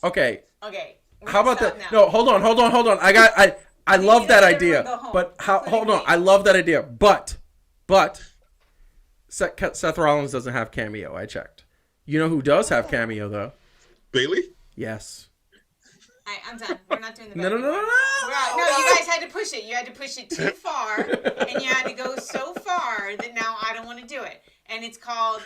okay. Okay. How about that? No, hold on. I love that idea. But hold on. I love that idea. But Seth Rollins doesn't have cameo. I checked. You know who does have cameo though? Bailey? Yes. I'm done. We're not doing the No. No, you guys had to push it. You had to push it too far, and you had to go so far that now I don't want to do it. And it's called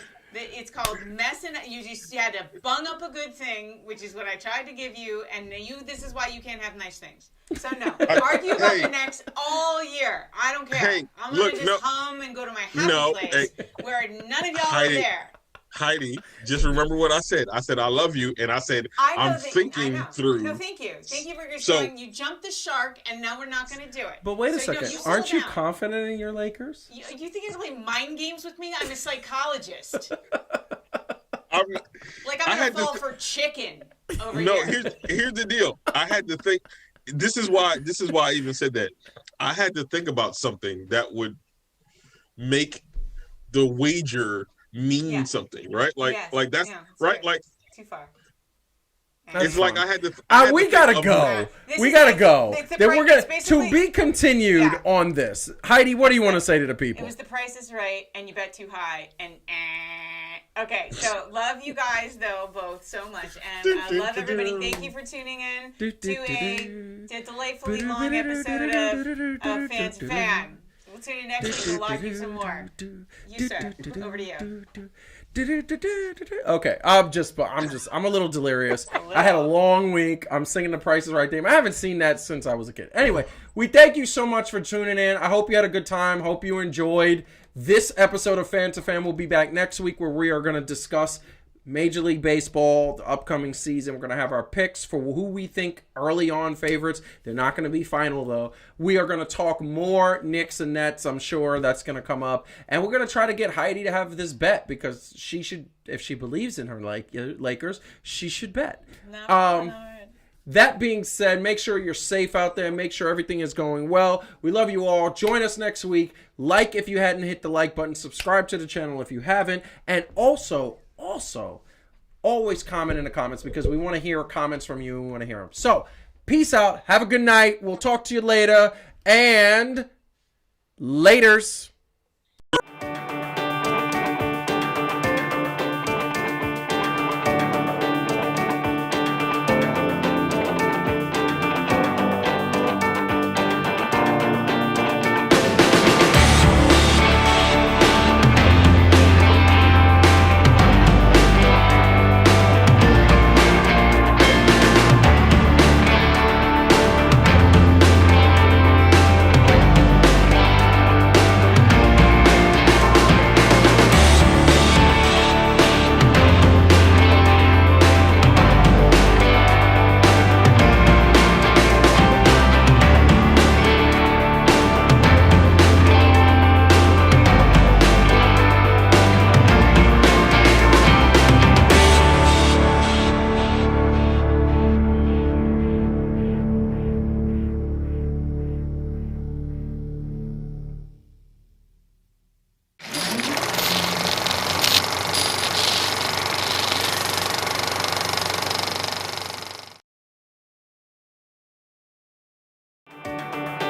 messing. You had to bung up a good thing, which is what I tried to give you. And this is why you can't have nice things. So no, argue about the Knicks all year. I don't care. Hey, I'm gonna just hum and go to my happy place where none of y'all are there. Heidi, just remember what I said. I said I love you, and I said I'm thinking through. No, thank you. Thank you for your showing. You jumped the shark, and now we're not going to do it. But wait a second. Aren't you confident in your Lakers? You think you're going to play mind games with me? I'm a psychologist. I'm going to fall for chicken over here. No, here's the deal. I had to think. This is why I even said that. I had to think about something that would make the wager mean something, right? Like that's right. Good. Like too far. It's like I had to. We gotta go. We gotta go. Then we're gonna to be continued on this. Heidi, what do you want to say to the people? It was The Price is Right, and you bet too high, and okay. So love you guys though both so much, and I love everybody. Thank you for tuning in to a delightfully long episode of Fan to Fan. We'll tune in next week. We'll love you some more. You, sir. Over to you. Okay, I'm a little delirious. I had a long week. I'm singing The Price is Right theme. I haven't seen that since I was a kid. Anyway, we thank you so much for tuning in. I hope you had a good time. Hope you enjoyed this episode of Fan to Fan. We'll be back next week where we are going to discuss Major League Baseball, the upcoming season. We're going to have our picks for who we think early on favorites. They're not going to be final, though. We are going to talk more Knicks and Nets. I'm sure that's going to come up. And we're going to try to get Heidi to have this bet because she should, if she believes in her Lakers, she should bet. That being said, make sure you're safe out there. Make sure everything is going well. We love you all. Join us next week. Like if you hadn't hit the like button. Subscribe to the channel if you haven't. And also, always comment in the comments because we want to hear comments from you. We want to hear them. So, peace out. Have a good night. We'll talk to you later. And laters.